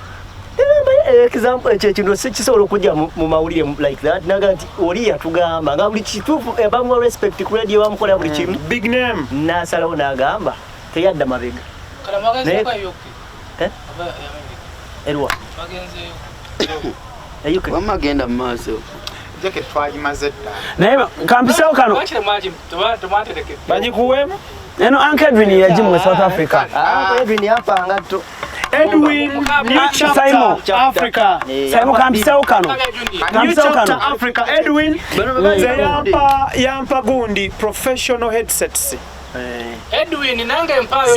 Example ekintu kisobola okujja mu mawulire like that naga nti oli yatugamba nga buli kituufu ebamu respect ku radio bamukola buli kimu big name n'asalawo n'agamba teyadda mabega erwa wamagenda mu maaso jake twagimaze dda naye kampisawo kano bagikuweemu eno Uncle Edwin yagimu South Africa. Edwin yapanga to Edwin new chapter Africa. Simon kampisawo kano. New chapter Africa. Edwin yampa gundi professional headsets. Edwin nange mpayo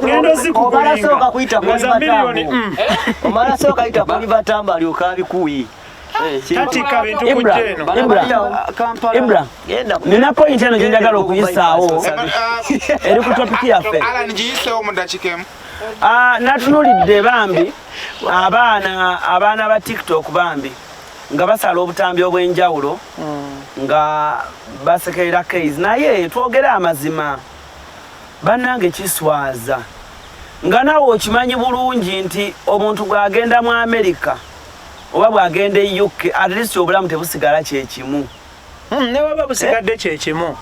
ngendo zikugulinga kuita kwa milioni omala soka kuita kwa batamba aliyokabikuyi katika bintu kujeno Ibra nina point eno njagala okuyisaawo eri ku topic yaffe ala njiyisewo mu dakikemu natunulidde bambi abaana ba TikTok bambi nga basala obutambi obw'enjawulo nga basekerera case naye twogera amazima bannange kiswaza nga nawe okimanyi bulungi nti omuntu gwagenda mu America oba bwagenda e UK at least obulamu tebusigala kye kimu Ne baba busigadde kyekimu.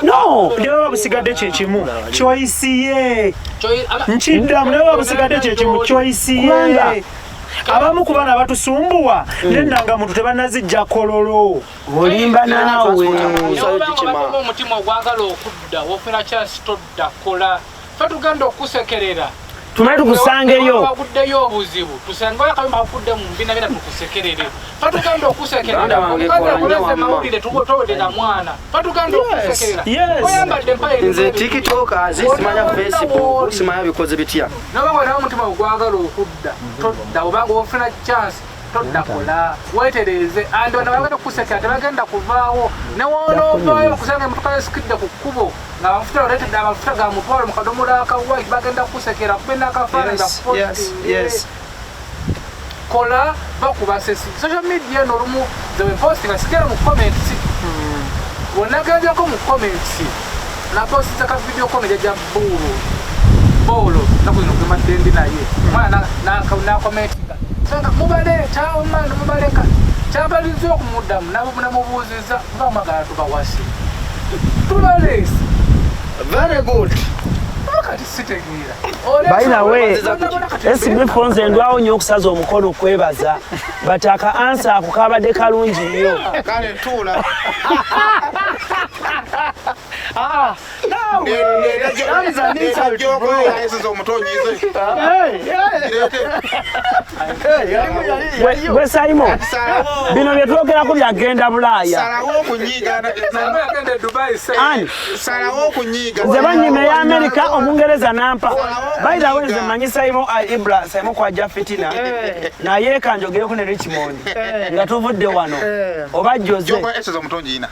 No. Ne baba busigadde kyekimu. Choice ye. Nchiddamu ne baba busigadde kyekimu. Choice ye. Abamu ku bana batusumbuwa nennanga muntu tebanazijja kololo. Olimba naawe. Omutima ogwagala okudda wofuna chance todda kola. Fatuganda okusekerera. Tumaye tukusangeyo. Baguddeyo obuzibu. Tusenga yakabimba okudde mu mbina bina tukusekerere. Fatuganda okusekerera. Oleze mawulire tubotowedera mwana. Fatuganda okusekerera. Oyambadde mpaye. Nze TikTok simanya Facebook simanya bikoze bitya. Nabagona omutima ogwagala okudda todda obanga ofuna chance todda kola wetereze andi bano bagenda okusekera tebagenda kuvaawo newonoovaayo okusanga emotoka yesikidde ku kkubo nga amafuta oletedde amafuta ga mutwalo mu kadomola akawayi bagenda kusekera kubena akafaanani kola bakuba sesi social media eno olumu zewepostinga sigera mu comments wenagenjako mu comments napostinga ka video comment ja bolo nakuzino kumaddendi naye mwana nakomentinga sanga mubaleta omwana mubaleka kyabaliza okumuddamu nabo munamubuuziza bamagala tubawasi tubalesi Very good. kati sitegeera By the way, SB Phones endwawo nnyo okusaza omukono kwebaza bataka answer ako kabadde kalungi nnyo. Kale tuula. Gwe Simon, bino bye twogerako byagenda Bulaaya. Salawo okunyiiga. Nze bannyime ya Amerika Omungereza nampa. By the way, nze manyi Simon Simon kwajja fitina. Naye kanjogereko ne Richmond. Nga tuvudde wano. Oba Jose. Joko esezo omutonyi ina.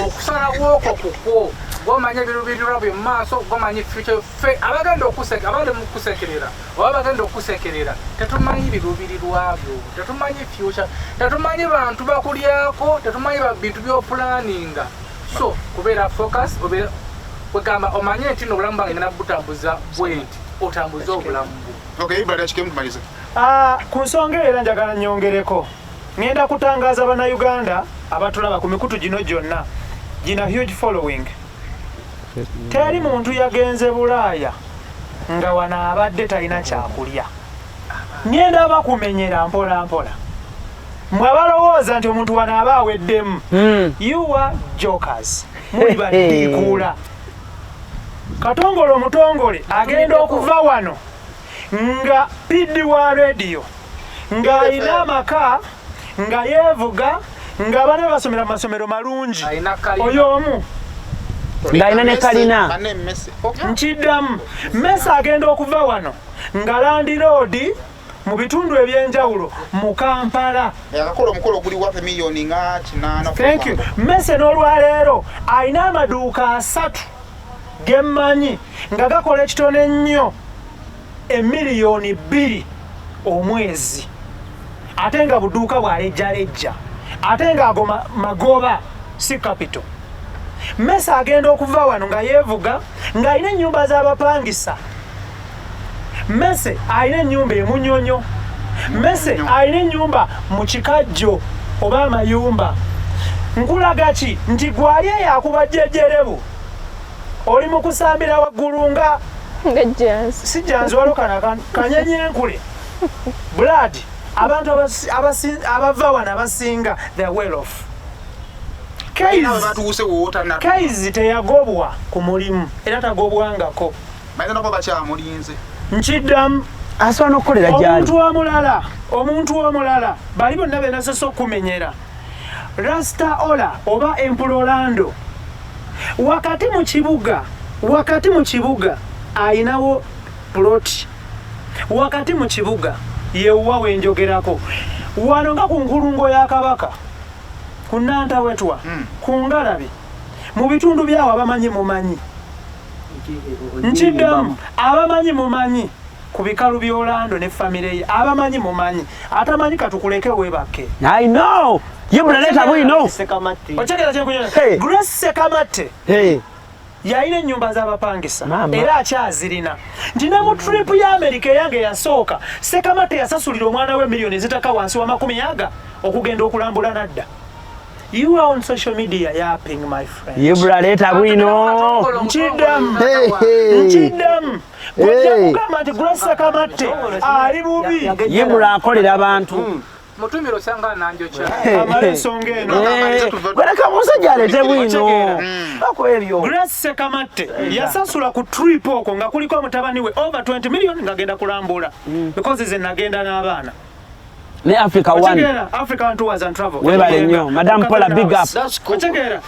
okusalawo okwo kukwo gwomanya ebirubirirwa bye mumaaso gwomanya future fe abagenda okusekerera oba bagenda okusekerera tetumanyi birubirirwa byo tetumanyi future tetumanyi bantu bakulyako tetumanyi bintu byopulaninga so kubeera focus obeera kwegamba omanye nti n'obulamu bwange ngenda butambuza bwenti otambuza obulamu bwo. Okay, Ibrahim Chikemu tumalize. Ku nsonga era njagala nyongereko. Ngenda kutangaza bannayuganda abatulaba ku mikutu gino gyonna. Gina huge following. Teri muntu yagenze Bulaaya nga wana abadde talina kyakulya. Ngenda bakumenyera mpola mpola. Mmwe abalowooza nti omuntu wana aba aweddemu. You are jokers. Muli baddiikuula. Katongole omutongole agenda okuva wano nga piddi wa radio nga alina amaka nga yeevuga nga bane basomera masomero malungi oyo omu ng'alina ne kalina nkiddamu Messi agenda okuva wano nga Land Road mu bitundu ebyenjawulo mu Kampala akakola omukolo guli wa miliyoni nga 8. Thank you. Messi n'olwaleero alina amaduuka 3 gemmanyi nga gakola ekitone nnyo emiliyoni 2 omwezi ate nga buduuka bw'alejjalejja ate nga ago magoba si capital. Messi agenda okuva wano nga yeevuga ng'alina ennyumba z'abapangisa. Messi alina ennyumba emunyonyo. Messi alina ennyumba mu kikajjo oba amayumba. Nkulaga ki nti gwali eyakuba jjejjerebu oli mu kusambira waggulu nga jansi si jansi waliwo kana kanyenyenkule blood abantu abava wano abasinga they are well off. Kaizi teyagobwa ku mulimu era tagobwangako nkiddamu asobola n'okukolera gyali omuntu omulala bali bonna benasosa okumenyera Rasta Ola oba Empulolando wakati mu kibuga ayinawo plot wakati mu kibuga yewuwa wenjogerako wano nga ku nkulungo ya Kabaka ku Nantawetwa ku Ngalabi mu bitundu byawo abamanyi mumanyi nkiddamu abamanyi mumanyi ku bikalu by'Olando ne famire ye abamanyi mumanyi atamanyi katukuleke webake. I know you brother we know ochegera kyenkunyona Grace Sekamate yalina ennyumba z'abapangisa era akyazirina nti ne mu trip ya America eyange yasooka Sekamate yasasulira omwana we miliyoni zitaka wansi wa 10 okugenda okulambula nadda. You are on social media yapping, my friend. Yibula leta bwino. Nchidam. Nchidam. Kugamba nti Grace Sekamate ali bubi. Yibula akolera abantu. Mutumiro sanga nanjo cha. Amale songeno. Baraka musajja alete bwino. Ako ebyo. Grace Sekamate yasasula ku trip oko nga kuliko mutabani we over 20 million ngagenda kulambula. Because is nagenda n'abaana. Ne Africa one. Africa one tours and travel. Webale nnyo. Madam Paula big up. Kutegera.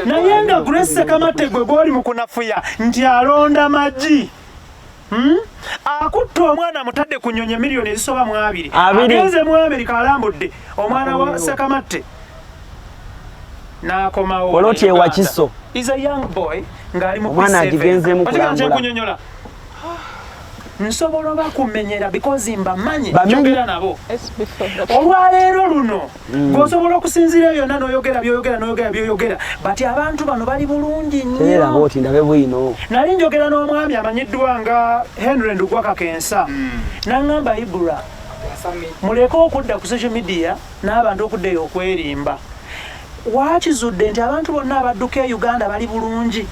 Naye nga Grace Sekamate gwe gwoli mu kunafuya nti alonda maji. Akutto omwana mutadde kunyonye miliyoni ezisoba mu 2. Agenze mu America alambudde omwana wa Sekamate. N'akomawo. Oloti ewa Kiso. Is a young boy ngali mu omwana agigenze mu kulambula. Nsobola bakumenyera because mbamanyi njogera nabo. Olwaleero luno gosobola okusinzira byonna n'oyogera by'oyogera but abantu bano bali bulungi nnyo. Era boti ndabe bwino. Nali njogera n'omwami amanyiddwa nga Henry Ndugwaka Kensa n'angamba Ibura muleke okudda ku social media n'abantu okuddeyo okwerimba. Wakizudde nti abantu bonna abadduka e Uganda bali bulungi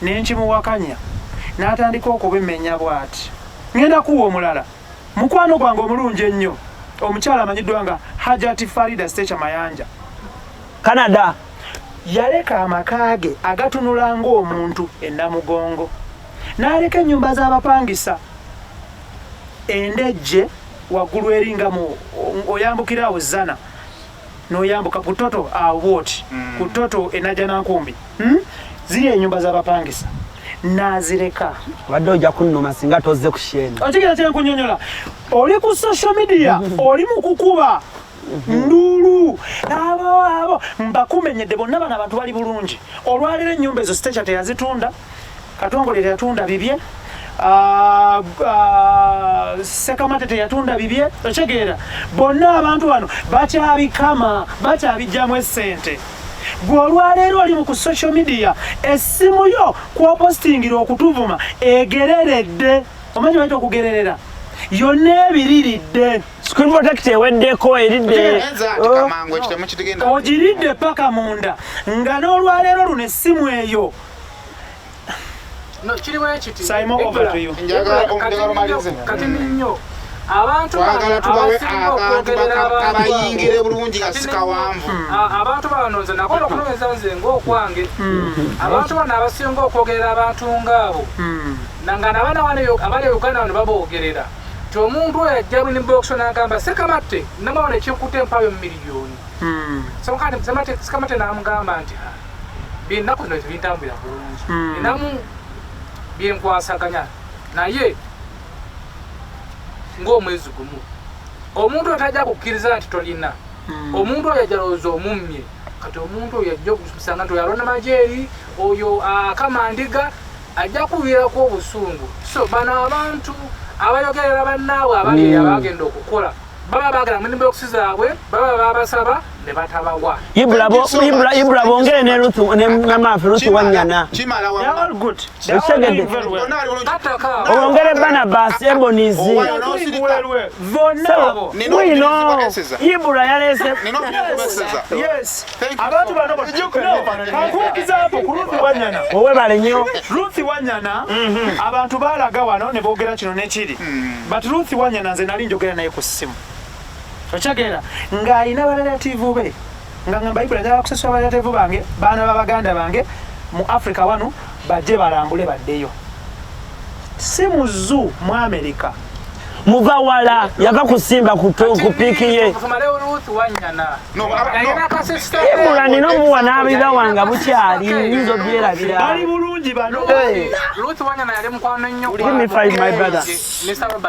n'enkimuwakanya n'atandika okubimenya bw'ati. Ngenda kuwa omulala mukwano gwange omulungi ennyo omukyala amanyiddwa nga Hajati Farida Stecha Mayanja Canada. Yaleka amaka ge agatunula ng'omuntu ennamugongo n'aleka ennyumba z'abapangisa endejje waggulu eringa mu oyambukirawo Zana n'oyambuka ku Toto awoti ku Toto Enajanankumbi ziri ennyumba z'abapangisa nazireka. Wadde ojja kunnuma singa tozze ku sheni. Okigira kye nkunyonyola oli ku social media oli mu kukuba ndulu abo mbakumenyedde bonna bano abantu bali bulungi. Olwaliro ennyumba ezo Stecha teyazitunda, Katongole teyatunda bibye, Sekamate teyatunda bibye. Okigira bonna abantu bano bakyabikama bakyabijjamu essente. Gwolwaleero oli mu ku social media essimu yo kupostingira okutuvuma egereredde. Omanyi bayita okugererera yonna ebiriridde. Screen protector weddeko eridde. Ogiridde paka munda nga n'olwaleero luno essimu eyo. No kiriwo ekiti. Simon over to you. Kati nnyo. Abantu abayingire bulungi nga sikawanvu. Abantu bano nze nakola okuloweza nze ng'okwange. Abantu bano abasinga okwogerera abantu ng'abo nga n'abaana abali Uganda bano baboogerera nti omuntu oyo ajja mu inbox n'agamba Sekamate namawona ekinkutte mpayo miliyoni. Sekamate n'amugamba nti byennaku zino tebintambulira bulungi binamu byenkwasaganya naye ng'omwezi gumu omuntu otajja kukkiriza nti tolina omuntu oyo ajalooza omummye kati omuntu oyo ajja okusanga nti oyalona majeeri oyo akamandiga ajja kuviirako obusungu. So bano abantu abayogerera bannaabwe abali abagenda okukola baba bagala mu inbox zaabwe baba babasaba ne batabawa. Ibula bongere ne Ruth ne Mamafe Ruth Wanyana. All good. Osegede. Ongere Barnabas Ebonizi. Vonabo. Wino. Ibula yalese. Yes. Abantu bano kankukiza hapo ku Ruth Wanyana. Owebale nnyo. Ruth Wanyana abantu balaga wano ne boogera kino n'ekiri. But Ruth Wanyana nze nali njogera naye ku ssimu. Ochagera ng'alina barelative be nga ngamba Ibula njagala kusasula barelative bange baana b'Abaganda bange mu Africa wano bajje balambule baddeyo. Si muzu mu America muva wala yava kusimba kupikiye. Ibula nino muwa n'abiba wanga bukyali nyinzo byerabira. Bali bulungi bano. Ruth Wanyana yali mukwano nnyo. Give me 5 my brother.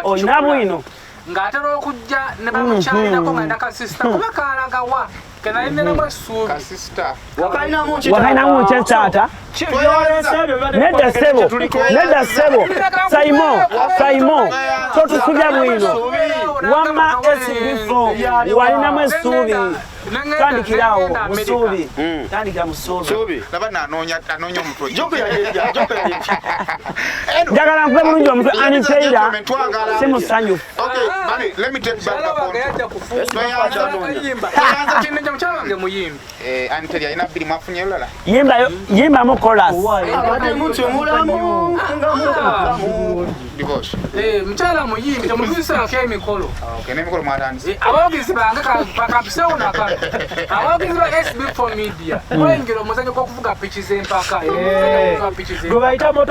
Oyina bwino. Ng'atera okujja ne bamukyalirako nga nakasisita kuba kaalagawa kenalinamu essuubi kasisita wakainamu kyentaata nedda ssebo Simon so tusubya bwino wamma esibifo walinamu essuubi tandikirawo musuubi tandikira musuubi labana anonya omutwe njagala nkuba bulungi omutwe aniteira si musanyufu let me take back anteria ina biri mwafunye lala yimbamu kolas divorce mchala muyimbi tamuvisa ak'emikolo n'emikolo mwatandise abawagizi bange bakapisewo naka abawagizi ba SB for media kwengera omuzanyo gw'okuvuga pichi z'empaka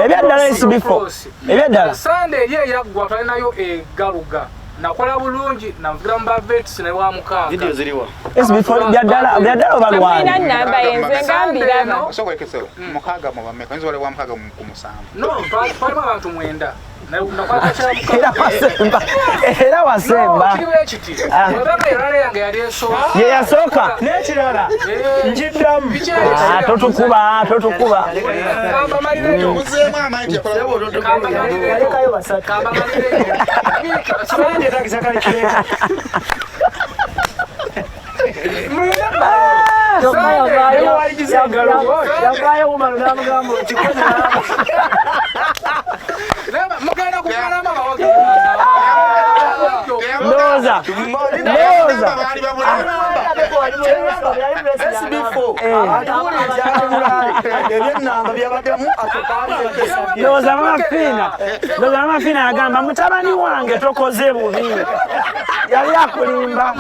ebyaddala ebyaddala Sunday ye yaggwa twalinayo egaluga nakola bulungi navugira mu bavets ne wa mukaaga video ziriwa byaddala obalwana namba yenze ngambirana sokwekesero mukaaga mu bameka nzi wale wa mukaaga ku musanvu no twalimu abantu 9 era wasemba ye yasooka n'ekirala njiddamu totukuba muzeemu amaiti yalekayo basatu sibanjetagisa kalikireka yavaayo umano namugamba okikoze ndowooza ndowooza mamafiina yagamba mutabani wange tokoze bubi yali akulimba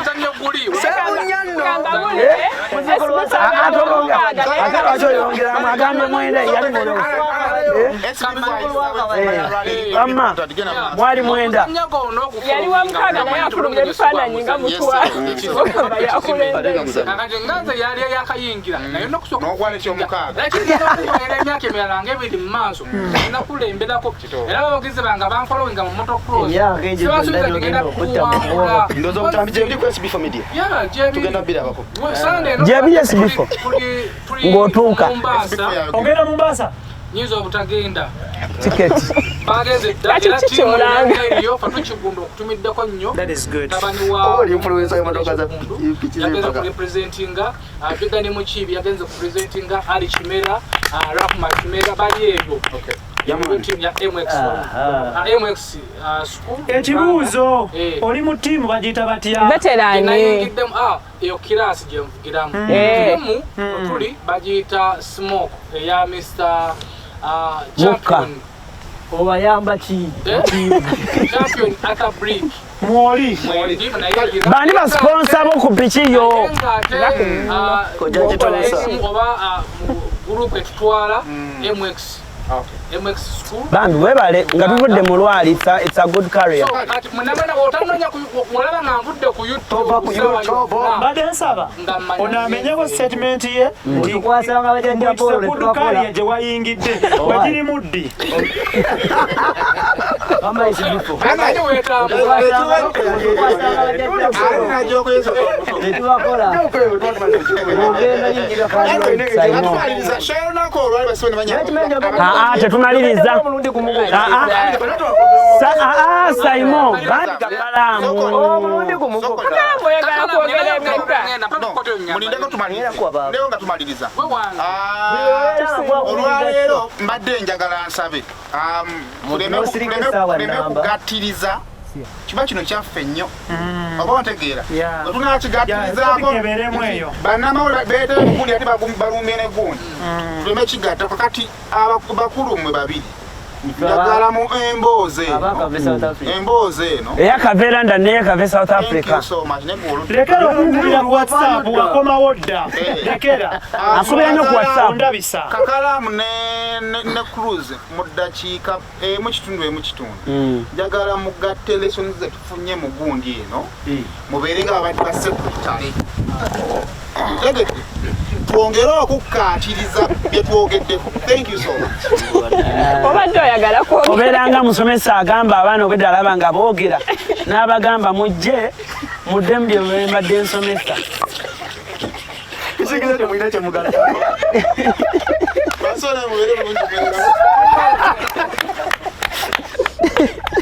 ate lwaki oyongeramu agambye mwenda yali mulofu amma mwali mwenda yali wa mukaaga naye akulumya ebifaananyi nga mutwala ogamba yakulembeza nganze yali yakayingira naye nokusooka n'ogwalekyomukaaga emyaka emirala ng'ebiri mu maaso nakulemberako era abawagizi bange banfolowinga mu motocross sebasuubiza tugenda kuwangula ndoza obutambi gye buli ku SB for media tugenda birabako gyebiri SB4 ng'otuuka ogenda Mombasa nyinza obutagenda tiketi bagenze ddala timulangeeyo fatukigunda okutumiddeko nnyo tabani wa influencer y'emotoka za yagenze kurepresentinga Bigani Mukiibi yagenze kurepresentinga Ali Kimera Rahma Kimera bali eyo timu ya MX school ekibuuzo oli mu tiimu bagiyita batya veterani eyo kirasi gye nvugiramu tiimu tuli bagiyita smoke eya Mr champion obayamba ki champion ata brick mwoli bani basponsa bo ku piki yo oba group etutwala MX school bambi webale nga tuvudde mu lwali it's a good career munamana otanonya mulaba nga nvudde ku YouTube badde nsaba onaamenyeko statement ye nti tukwasanga bajanja bolo kudukaliya gye wayingidde wegiri muddi mama isibifo ananyo wetambo netubakola ogenda yingira tetumaliriza Simon bandika kalamu oyagala kwogera emeka mulindeko tumaliriza olwaleero mbadde njagala nsabe tuleme kugattiriza kiba kino kyaffe nnyo oba ontegeera wetunakigattirizaako bannamawulire beetere mugundi ate balumye negundi tuleme kigatta kakati bakulu mwe babiri njagala mu emboozi eno eyakaveera nda neyakave South Africa lekera okungulira ku WhatsApp wakomawo dda lekera akubira no ku WhatsApp ondabisa kakalamu ne cruise mu ddakiika emu kitundu njagala mugatte lessons zetufunye mu gundi eno mubeere nga babadde ba secretary twongere okukkaatiriza bye twogeddeko. Thank you so much. Obadde oyagala kwogera. Obeeranga musomesa agamba abaana obedde alaba nga boogera n'abagamba mujje mudde mu bye mbadde nsomesa. Kisikiza temuyina kye mugala. Basole mubeere bulungi.